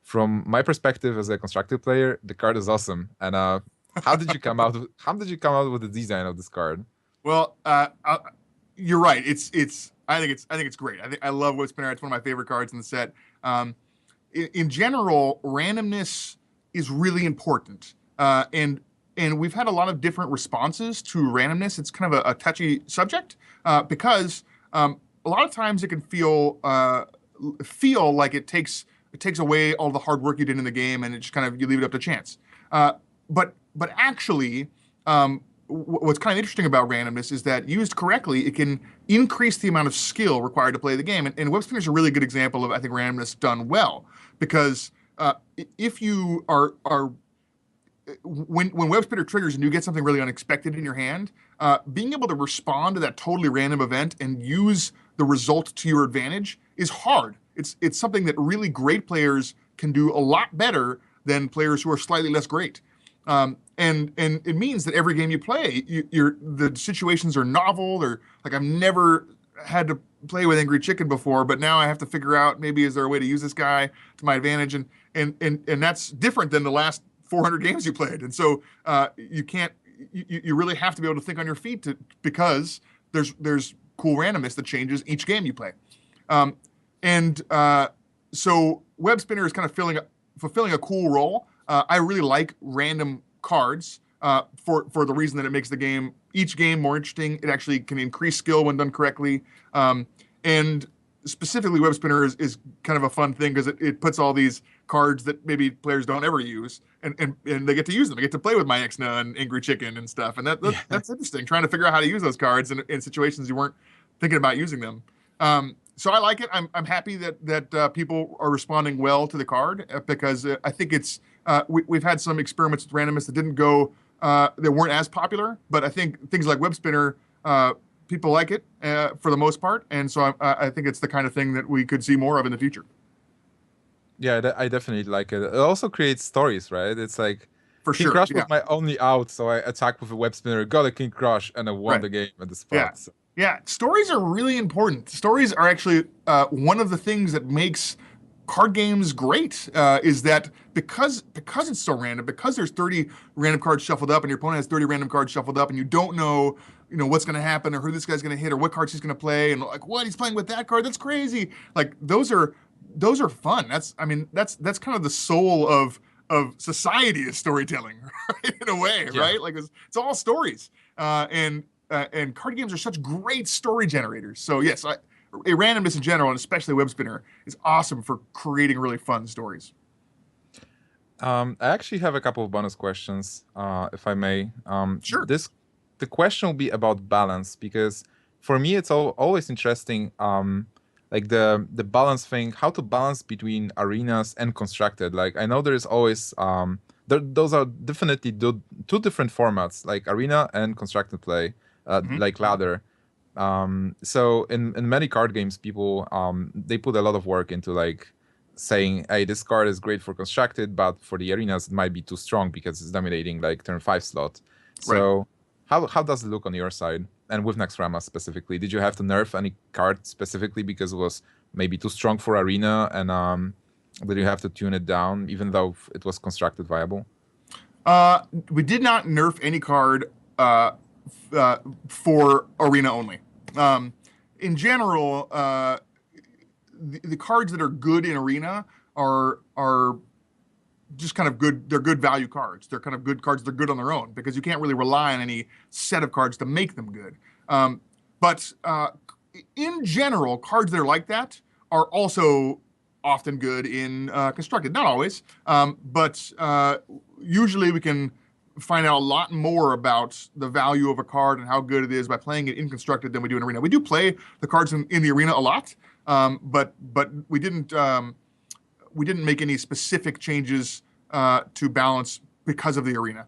from my perspective as a constructed player, the card is awesome. And how did you come out with the design of this card?
Well, you're right. I think it's great. I love Web Spinner. It's one of my favorite cards in the set. In general, randomness is really important. And we've had a lot of different responses to randomness. It's kind of a touchy subject because A lot of times it can feel like it takes away all the hard work you did in the game, and it just kind of you leave it up to chance. Uh, but actually, what's kind of interesting about randomness is that used correctly, it can increase the amount of skill required to play the game. And web spinner is a really good example of, I think, randomness done well, because if you are when web spinner triggers and you get something really unexpected in your hand, being able to respond to that totally random event and use the result to your advantage is hard. It's something that really great players can do a lot better than players who are slightly less great. And it means that every game you play, the situations are novel. Or like, I've never had to play with Angry Chicken before, but now I have to figure out, maybe is there a way to use this guy to my advantage, and that's different than the last 400 games you played. And so you really have to be able to think on your feet because there's cool randomness that changes each game you play. So web spinner is kind of fulfilling a cool role. I really like random cards for the reason that it makes each game more interesting. It actually can increase skill when done correctly. And specifically, web spinner is kind of a fun thing because it puts all these cards that maybe players don't ever use, and they get to use them. They get to play with my Exna and Angry Chicken and stuff, and that's interesting. Trying to figure out how to use those cards in situations you weren't thinking about using them. So I like it. I'm happy that people are responding well to the card, because I think we've had some experiments with randomness that weren't as popular, but I think things like web spinner, people like it for the most part, and so I think it's the kind of thing that we could see more of in the future.
Yeah, I definitely like it. It also creates stories, right? It's like
For
King
sure,
Crush
yeah.
was my only out, so I attacked with a web spinner, got a King Crush, and I won
Right.
the game at the
Yeah.
spot. So.
Yeah. Stories are really important. Stories are actually one of the things that makes card games great, is that because it's so random, because there's 30 random cards shuffled up and your opponent has 30 random cards shuffled up, and you don't know, what's going to happen, or who this guy's going to hit, or what cards he's going to play, and like, what, he's playing with that card, that's crazy. Like, those are fun. That's kind of the soul of society, is storytelling, right? In a way,
Yeah.
right? Like, it's all stories. And card games are such great story generators. So yes, randomness in general, and especially web spinner, is awesome for creating really fun stories.
I actually have a couple of bonus questions, if I may.
Sure.
The question will be about balance, because for me it's always interesting, like the balance thing, how to balance between arenas and constructed. Like, I know there is always those are definitely two different formats, like arena and constructed play, like ladder. So in many card games, people they put a lot of work into like saying, hey, this card is great for constructed, but for the arenas it might be too strong because it's dominating like turn 5 slot.
Right.
So how does it look on your side? And with Naxxramas specifically, did you have to nerf any card specifically because it was maybe too strong for arena, and did you have to tune it down even though it was constructed viable?
We did not nerf any card for arena only. In general, the cards that are good in arena are just kind of good. They're good value cards. They're kind of good cards. They're good on their own because you can't really rely on any set of cards to make them good. But in general, cards that are like that are also often good in constructed. Not always, but usually we can find out a lot more about the value of a card and how good it is by playing it in constructed than we do in arena. We do play the cards in the arena a lot, but we didn't make any specific changes to balance because of the arena.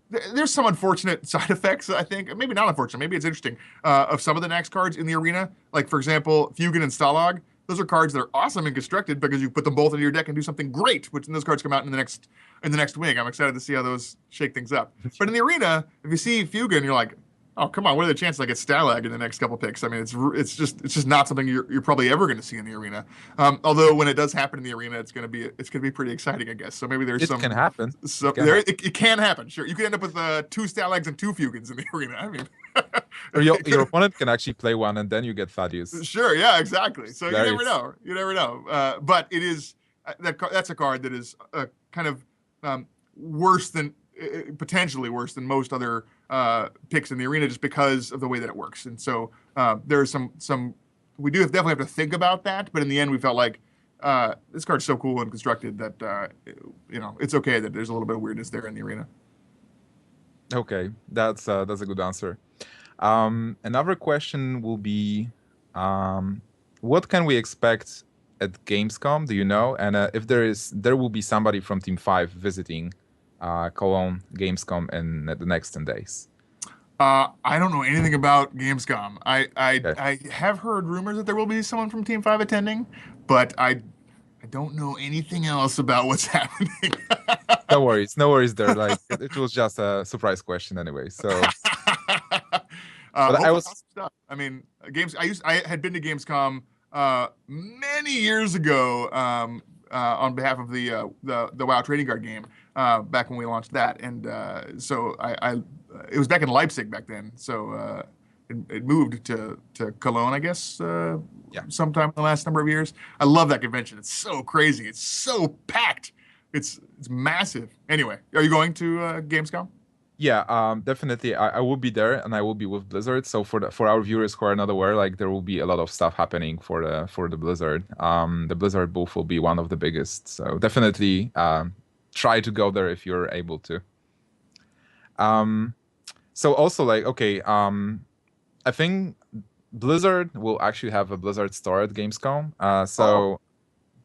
There's some unfortunate side effects, I think. Maybe not unfortunate. Maybe it's interesting, of some of the Nax cards in the arena. Like, for example, Fugan and Stalag. Those are cards that are awesome and constructed because you put them both into your deck and do something great, which those cards come out in the next wing. I'm excited to see how those shake things up. But in the arena, if you see Fugan, you're like, oh, come on, what are the chances I get Stalag in the next couple picks? I mean, it's just not something you're probably ever going to see in the arena. Although when it does happen in the arena, it's going to be pretty exciting, I guess. So maybe there's
It can happen.
It can happen. Sure, you could end up with 2 Stalags and 2 Fugans in the arena. I mean,
or your opponent can actually play one, and then you get Thaddeus.
Sure, yeah, exactly. So you never know. You never know. But it is that's a card that is kind of worse than potentially worse than most other picks in the arena just because of the way that it works. And so there's some we do definitely have to think about that. But in the end, we felt like this card's so cool and constructed that it's okay that there's a little bit of weirdness there in the arena.
Okay, that's a good answer. Another question will be, what can we expect at Gamescom? Do you know? And if there will be somebody from Team 5 visiting Cologne Gamescom in the next 10 days.
I don't know anything about Gamescom.
Okay.
I have heard rumors that there will be someone from Team 5 attending, but I don't know anything else about what's happening.
No worries there. Like it was just a surprise question anyway. So, but I
Hopefully
was,
awesome stuff. I mean, I had been to Gamescom many years ago on behalf of the WoW trading card game back when we launched that, and so I it was back in Leipzig back then. So it moved to Cologne, I guess,
yeah.
sometime in the last number of years. I love that convention. It's so crazy. It's so packed. It's massive. Anyway, are you going to Gamescom?
Yeah, definitely. I will be there, and I will be with Blizzard. So for our viewers who are not aware, like there will be a lot of stuff happening for the Blizzard. The Blizzard booth will be one of the biggest. So definitely try to go there if you're able to. So also like okay, I think Blizzard will actually have a Blizzard store at Gamescom.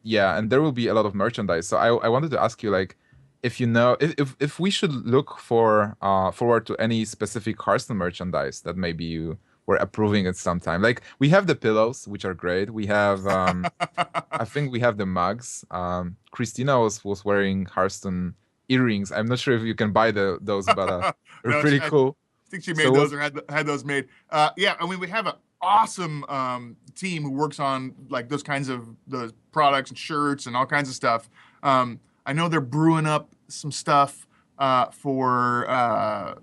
Yeah, and there will be a lot of merchandise. So I wanted to ask you like if you know if we should look for forward to any specific Hearthstone merchandise that maybe you were approving at some time. Like we have the pillows, which are great. We have I think we have the mugs. Christina was wearing Hearthstone earrings. I'm not sure if you can buy those, but they're
No,
pretty cool.
I think she made those or had those made. Yeah, I mean we have an awesome team who works on like those kinds of those products and shirts and all kinds of stuff. I know they're brewing up some stuff for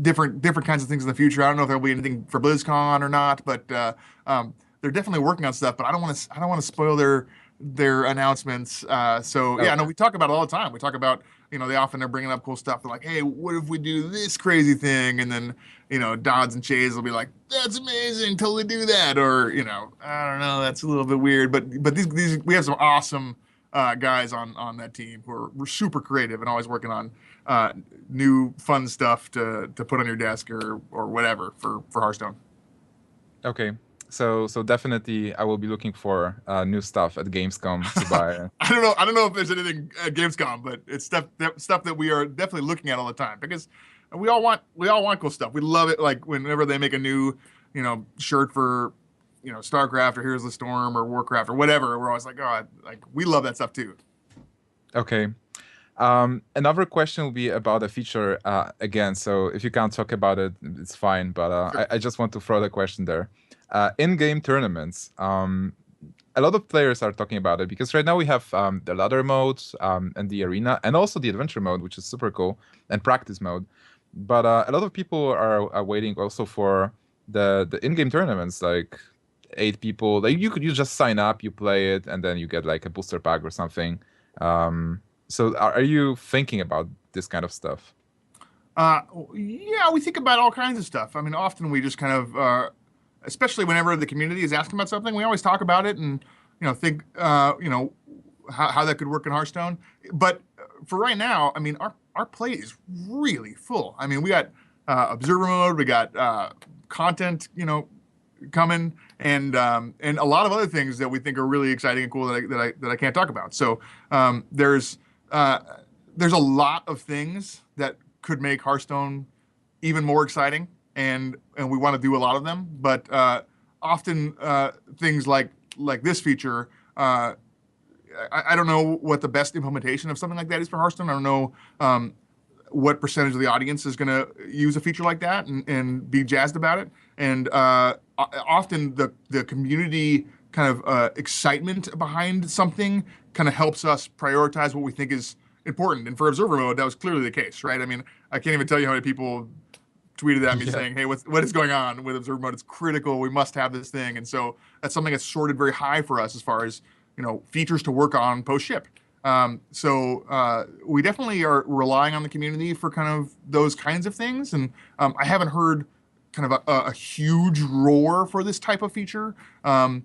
different kinds of things in the future. I don't know if there'll be anything for BlizzCon or not, but they're definitely working on stuff. But I don't want to spoil their announcements. So yeah, no, we talk about it all the time. We talk about they often are bringing up cool stuff. They're like, hey, what if we do this crazy thing? And then Dodds and Chase will be like, that's amazing, totally do that. Or I don't know, that's a little bit weird. But these we have some awesome guys on that team who are super creative and always working on new fun stuff to put on your desk or whatever for Hearthstone.
Okay. So definitely I will be looking for new stuff at Gamescom to buy.
I don't know if there's anything at Gamescom, but it's stuff that we are definitely looking at all the time because we all want cool stuff. We love it like whenever they make a new shirt for StarCraft or Heroes of the Storm or Warcraft or whatever. We're always like, oh, like we love that stuff too.
Okay. Another question will be about a feature again. So if you can't talk about it, it's fine. But
Sure.
I just want to throw the question there. In-game tournaments. A lot of players are talking about it because right now we have the ladder mode and the arena and also the adventure mode, which is super cool, and practice mode. But a lot of people are waiting also for the in-game tournaments, like 8 people. Like you just sign up, you play it, and then you get like a booster pack or something. So are you thinking about this kind of stuff?
Yeah, we think about all kinds of stuff. I mean, often we just kind of, especially whenever the community is asking about something, we always talk about it and think how that could work in Hearthstone. But for right now, I mean, our plate is really full. I mean, we got observer mode, we got content, coming, and a lot of other things that we think are really exciting and cool that I can't talk about. So there's a lot of things that could make Hearthstone even more exciting, and we want to do a lot of them. But often things like this feature, I don't know what the best implementation of something like that is for Hearthstone. I don't know what percentage of the audience is going to use a feature like that and be jazzed about it. And often the community kind of excitement behind something kind of helps us prioritize what we think is important. And for observer mode, that was clearly the case, right? I mean, I can't even tell you how many people tweeted at me saying, hey, what is going on with observer mode? It's critical. We must have this thing. And so that's something that's sorted very high for us as far as, features to work on post ship. We definitely are relying on the community for kind of those kinds of things. And I haven't heard kind of a huge roar for this type of feature. But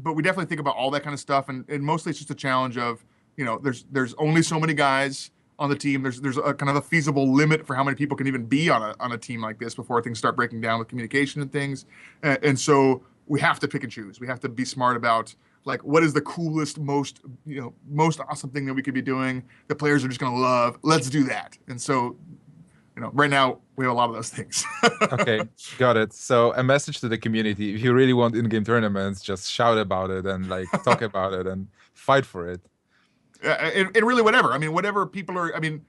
we definitely think about all that kind of stuff. And mostly it's just a challenge of, there's only so many guys on the team. There's a kind of a feasible limit for how many people can even be on a team like this before things start breaking down with communication and things. And so we have to pick and choose. We have to be smart about like what is the coolest, most awesome thing that we could be doing. The players are just going to love. Let's do that. And so, right now we have a lot of those things.
Okay, got it. So a message to the community: if you really want in-game tournaments, just shout about it and like talk about it and fight for it.
And really, whatever. I mean, whatever people are. I mean,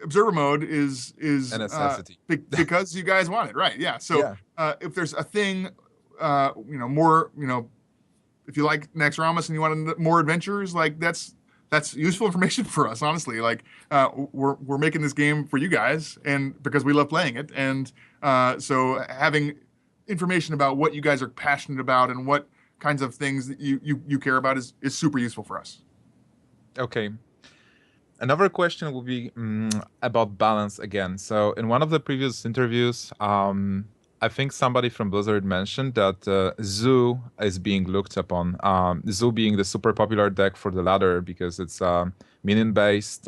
observer mode is
A necessity.
because you guys want it, right? Yeah. So
Yeah.
if there's a thing, more, if you like Naxxramas and you want more adventures, like that's useful information for us, honestly. Like we're making this game for you guys, and because we love playing it, and so having information about what you guys are passionate about and what kinds of things that you care about is super useful for us.
Okay. Another question will be about balance again. So in one of the previous interviews, I think somebody from Blizzard mentioned that Zoo is being looked upon. Zoo being the super popular deck for the ladder because it's minion based.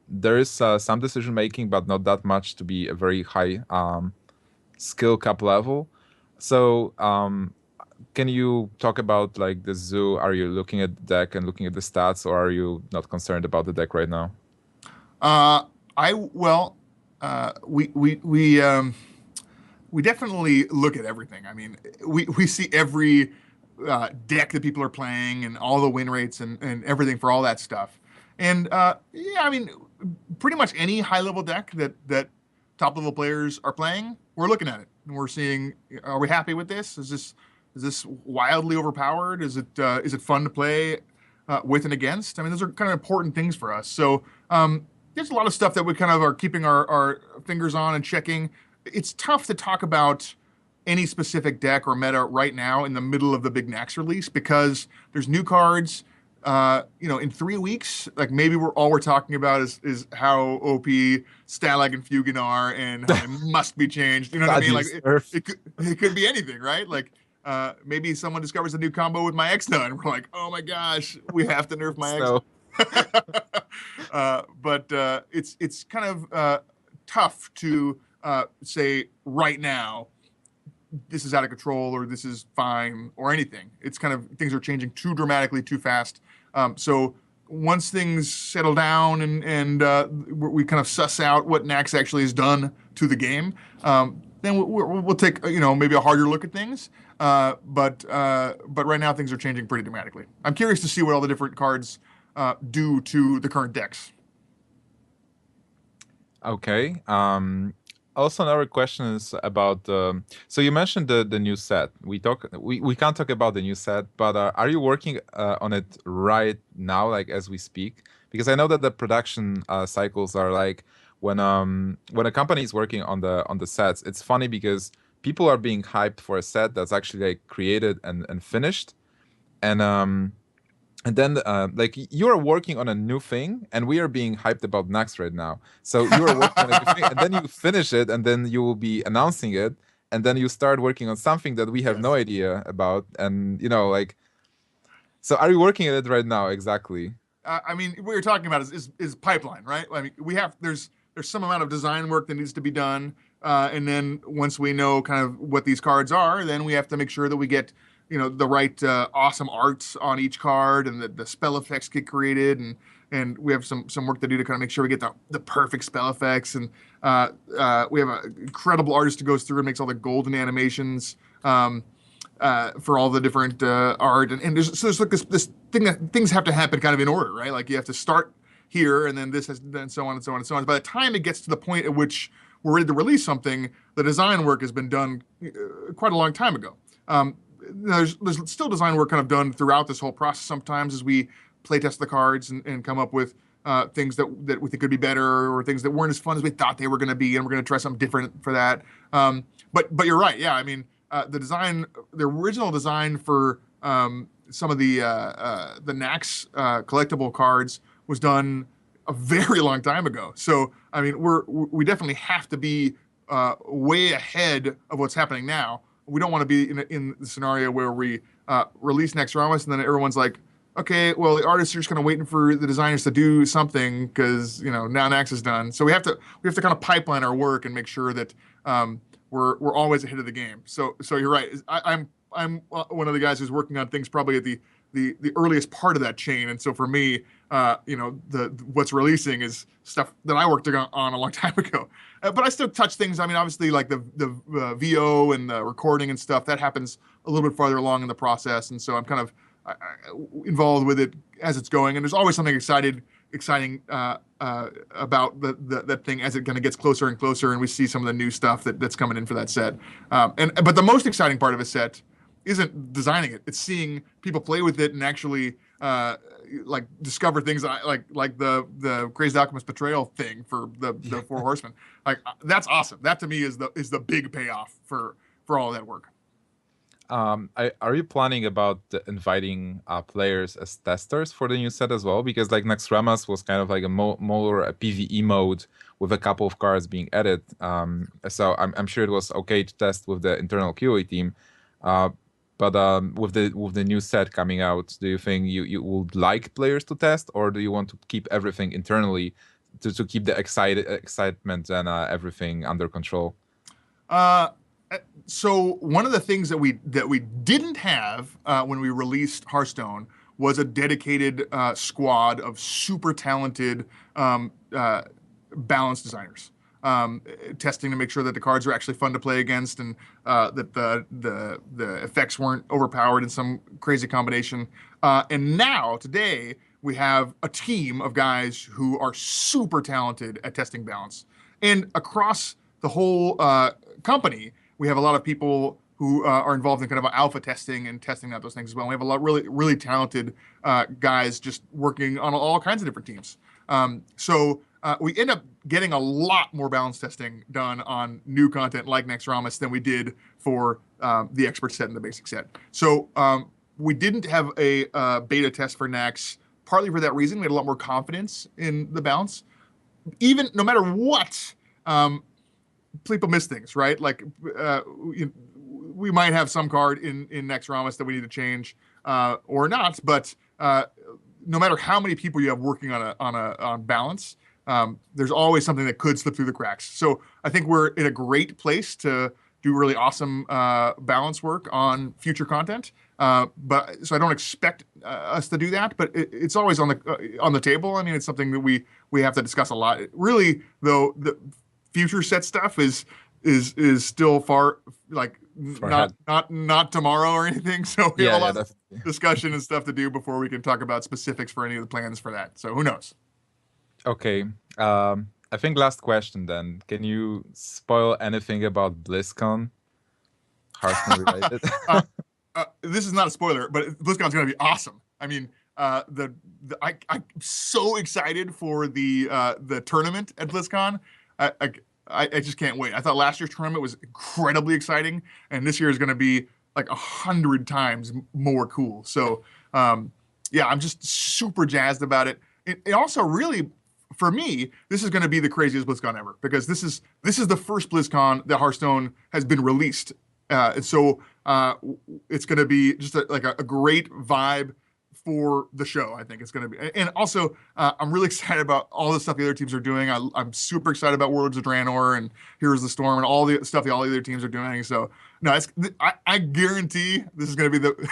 There is some decision making, but not that much to be a very high skill cap level. So can you talk about like the Zoo? Are you looking at the deck and looking at the stats, or are you not concerned about the deck right now?
We definitely look at everything. I mean, we see every deck that people are playing and all the win rates and everything for all that stuff. And I mean, pretty much any high level deck that top level players are playing, we're looking at it and we're seeing, are we happy with this? Is this wildly overpowered? Is it fun to play with and against? I mean, those are kind of important things for us. So there's a lot of stuff that we kind of are keeping our fingers on and checking. It's tough to talk about any specific deck or meta right now in the middle of the big Nax release because there's new cards. In 3 weeks, like maybe all we're talking about is how OP Stalag and Fugan are and how they must be changed. You know what I mean? Like it could be anything, right? Like maybe someone discovers a new combo with my Exna and we're like, oh my gosh, we have to nerf my Exna. But it's kind of tough to say right now this is out of control or this is fine or anything. It's kind of things are changing too dramatically, too fast. So once things settle down and we kind of suss out what Nax actually has done to the game, then we'll take maybe a harder look at things. But right now things are changing pretty dramatically. I'm curious to see what all the different cards do to the current decks.
Okay. Also, another question is about. So you mentioned the new set. We can't talk about the new set, but are you working on it right now, like as we speak? Because I know that the production cycles are like when a company is working on the sets. It's funny because people are being hyped for a set that's actually like created and finished, and then, like, you're working on a new thing, and we are being hyped about Nax right now. So you are working on a new thing, and then you finish it, and then you will be announcing it, and then you start working on something that we have no idea about, and like. So are you working at it right now? Exactly.
I mean, what you're talking about is pipeline, right? I mean, there's some amount of design work that needs to be done, and then once we know kind of what these cards are, then we have to make sure that we get the right awesome arts on each card and the spell effects get created and we have some work to do to kind of make sure we get the perfect spell effects and we have an incredible artist who goes through and makes all the golden animations for all the different art and there's like this thing that things have to happen kind of in order, right? Like you have to start here and then then so on and so on and so on. By the time it gets to the point at which we're ready to release something, the design work has been done quite a long time ago. There's still design work kind of done throughout this whole process sometimes as we play test the cards and come up with things that we think could be better or things that weren't as fun as we thought they were going to be, and we're going to try something different for that. But you're right. Yeah, I mean, the original design for some of the Nax collectible cards was done a very long time ago. So I mean, we definitely have to be way ahead of what's happening now. We don't want to be in the scenario where we release Naxxramas and then everyone's like, okay, well, the artists are just kind of waiting for the designers to do something because now Nax is done. So we have to kind of pipeline our work and make sure that we're always ahead of the game. So you're right. I'm one of the guys who's working on things probably at the earliest part of that chain. And so for me, what's releasing is stuff that I worked on a long time ago. But I still touch things. I mean, obviously, like the VO and the recording and stuff that happens a little bit farther along in the process. And so I'm kind of involved with it as it's going. And there's always something exciting about that thing as it kind of gets closer and closer, and we see some of the new stuff that's coming in for that set. But the most exciting part of a set isn't designing it; it's seeing people play with it and actually like discover things like the Crazed Alchemist Betrayal thing for the Four Horsemen. Like that's awesome. That to me is the big payoff for all that work.
Are you planning about inviting players as testers for the new set as well? Because like Naxxramas was kind of like a more a PvE mode with a couple of cards being added. So I'm sure it was okay to test with the internal QA team. But with the new set coming out, do you think you would like players to test, or do you want to keep everything internally to keep the excitement and everything under control?
So one of the things that we didn't have when we released Hearthstone was a dedicated squad of super talented balance designers, testing to make sure that the cards are actually fun to play against and that the effects weren't overpowered in some crazy combination. And now today we have a team of guys who are super talented at testing balance, and across the whole company. We have a lot of people who are involved in kind of alpha testing and testing out those things as well. We have a lot really talented guys just working on all kinds of different teams. So we end up getting a lot more balance testing done on new content like Naxxramas than we did for the expert set and the basic set. So we didn't have a beta test for Nax, partly for that reason. We had a lot more confidence in the balance. Even no matter what, people miss things, right? Like we might have some card in Naxxramas that we need to change or not, but no matter how many people you have working on balance, there's always something that could slip through the cracks. So I think we're in a great place to do really awesome balance work on future content. But so I don't expect us to do that, but it's always on the table. I mean, it's something that we have to discuss a lot. Really, though, the future set stuff is still far, like not tomorrow or anything. So we have a lot of discussion and stuff to do before we can talk about specifics for any of the plans for that. So who knows? Okay.
I think last question then. Can you spoil anything about BlizzCon? Hearthstone related?
This is not a spoiler, but BlizzCon's going to be awesome. I mean, I'm so excited for the tournament at BlizzCon. I just can't wait. I thought last year's tournament was incredibly exciting, and this year is going to be like 100 times more cool. So, yeah, I'm just super jazzed about it. It also really, for me, this is going to be the craziest BlizzCon ever because this is the first BlizzCon that Hearthstone has been released, and so it's going to be just a great vibe for the show. I think it's going to be, and also I'm really excited about all the stuff the other teams are doing. I'm super excited about Worlds of Draenor and Heroes of the Storm and all the stuff all the other teams are doing. So no, I guarantee this is going to be the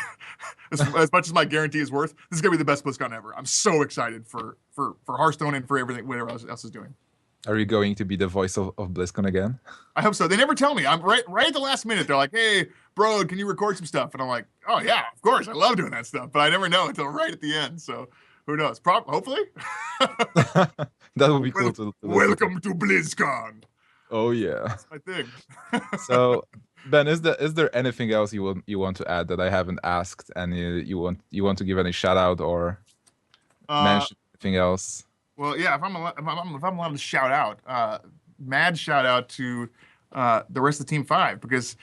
as much as my guarantee is worth. This is going to be the best BlizzCon ever. I'm so excited for Hearthstone and for everything, whatever else is doing.
Are you going to be the voice of BlizzCon again?
I hope so. They never tell me. I'm right at the last minute. They're like, "Hey, Brode, can you record some stuff?" And I'm like, "Oh yeah, of course. I love doing that stuff." But I never know until right at the end. So who knows? Hopefully.
That would be cool.
Welcome to BlizzCon.
Oh yeah.
That's my thing.
So Ben, is there anything else you want to add that I haven't asked, and you want to give any shout out or mention anything else?
Well, yeah, if I'm allowed to shout out, mad shout out to the rest of Team 5 because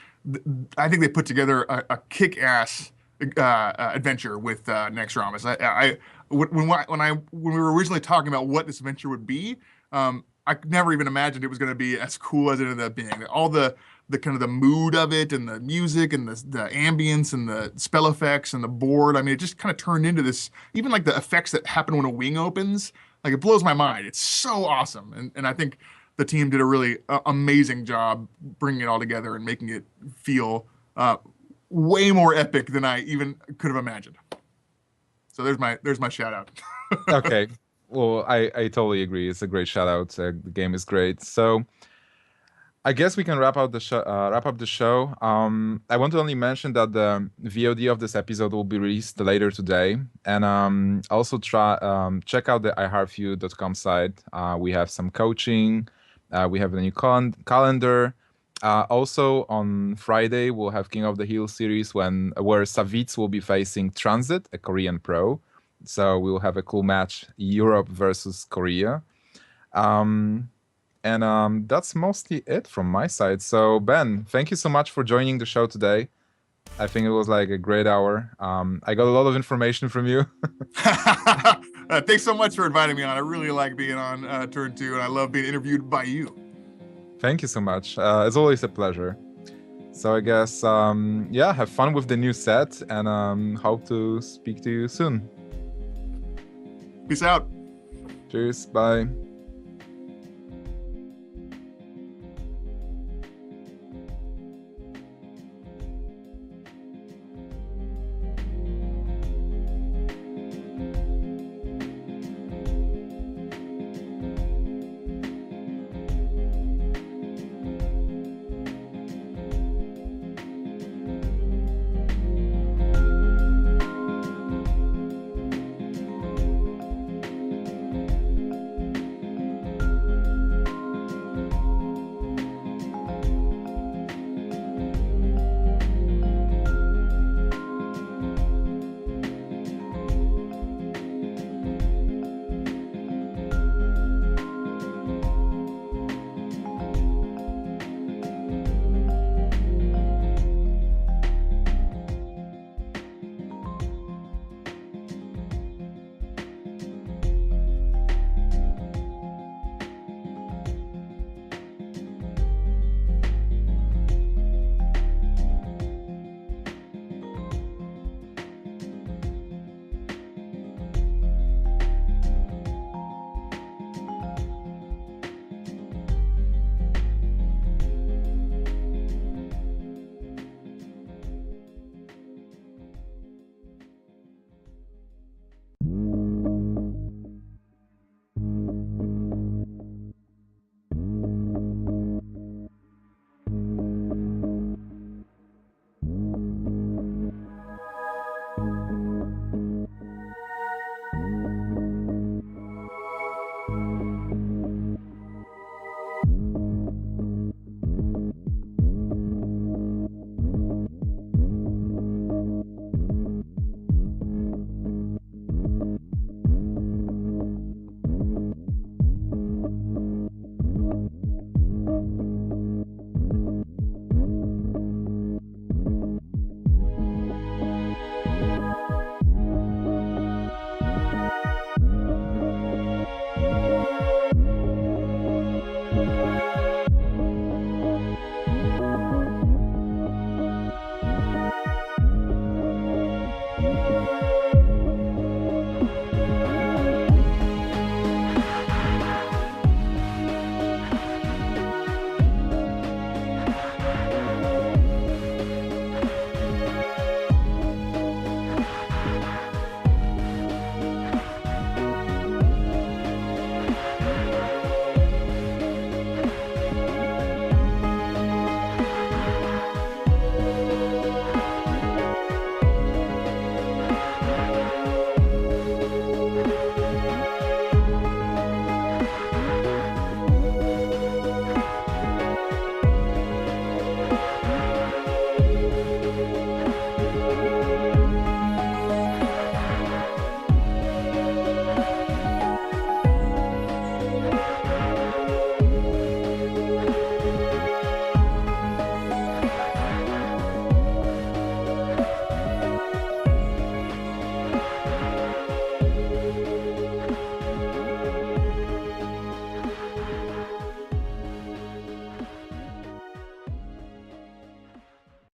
I think they put together a kick-ass adventure with Next Ramus. When we were originally talking about what this adventure would be, I never even imagined it was going to be as cool as it ended up being. All the kind of the mood of it and the music and the ambience and the spell effects and the board. I mean, it just kind of turned into this, even like the effects that happen when a wing opens, like it blows my mind. It's so awesome. And I think the team did a really amazing job bringing it all together and making it feel way more epic than I even could have imagined. So there's my shout out.
Okay. Well, I totally agree. It's a great shout out. The game is great. So I guess we can wrap up the show. I want to only mention that the VOD of this episode will be released later today, and also check out the iHeartView.com site. We have some coaching. We have a new calendar. Also on Friday we'll have King of the Hill series where Savitz will be facing Transit, a Korean pro. So we will have a cool match, Europe versus Korea. And that's mostly it from my side. So Ben, thank you so much for joining the show today. I think it was like a great hour. I got a lot of information from you.
Thanks so much for inviting me on. I really like being on Turn 2, and I love being interviewed by you.
Thank you so much. It's always a pleasure. So I guess, yeah, have fun with the new set, and hope to speak to you soon.
Peace out.
Cheers. Bye.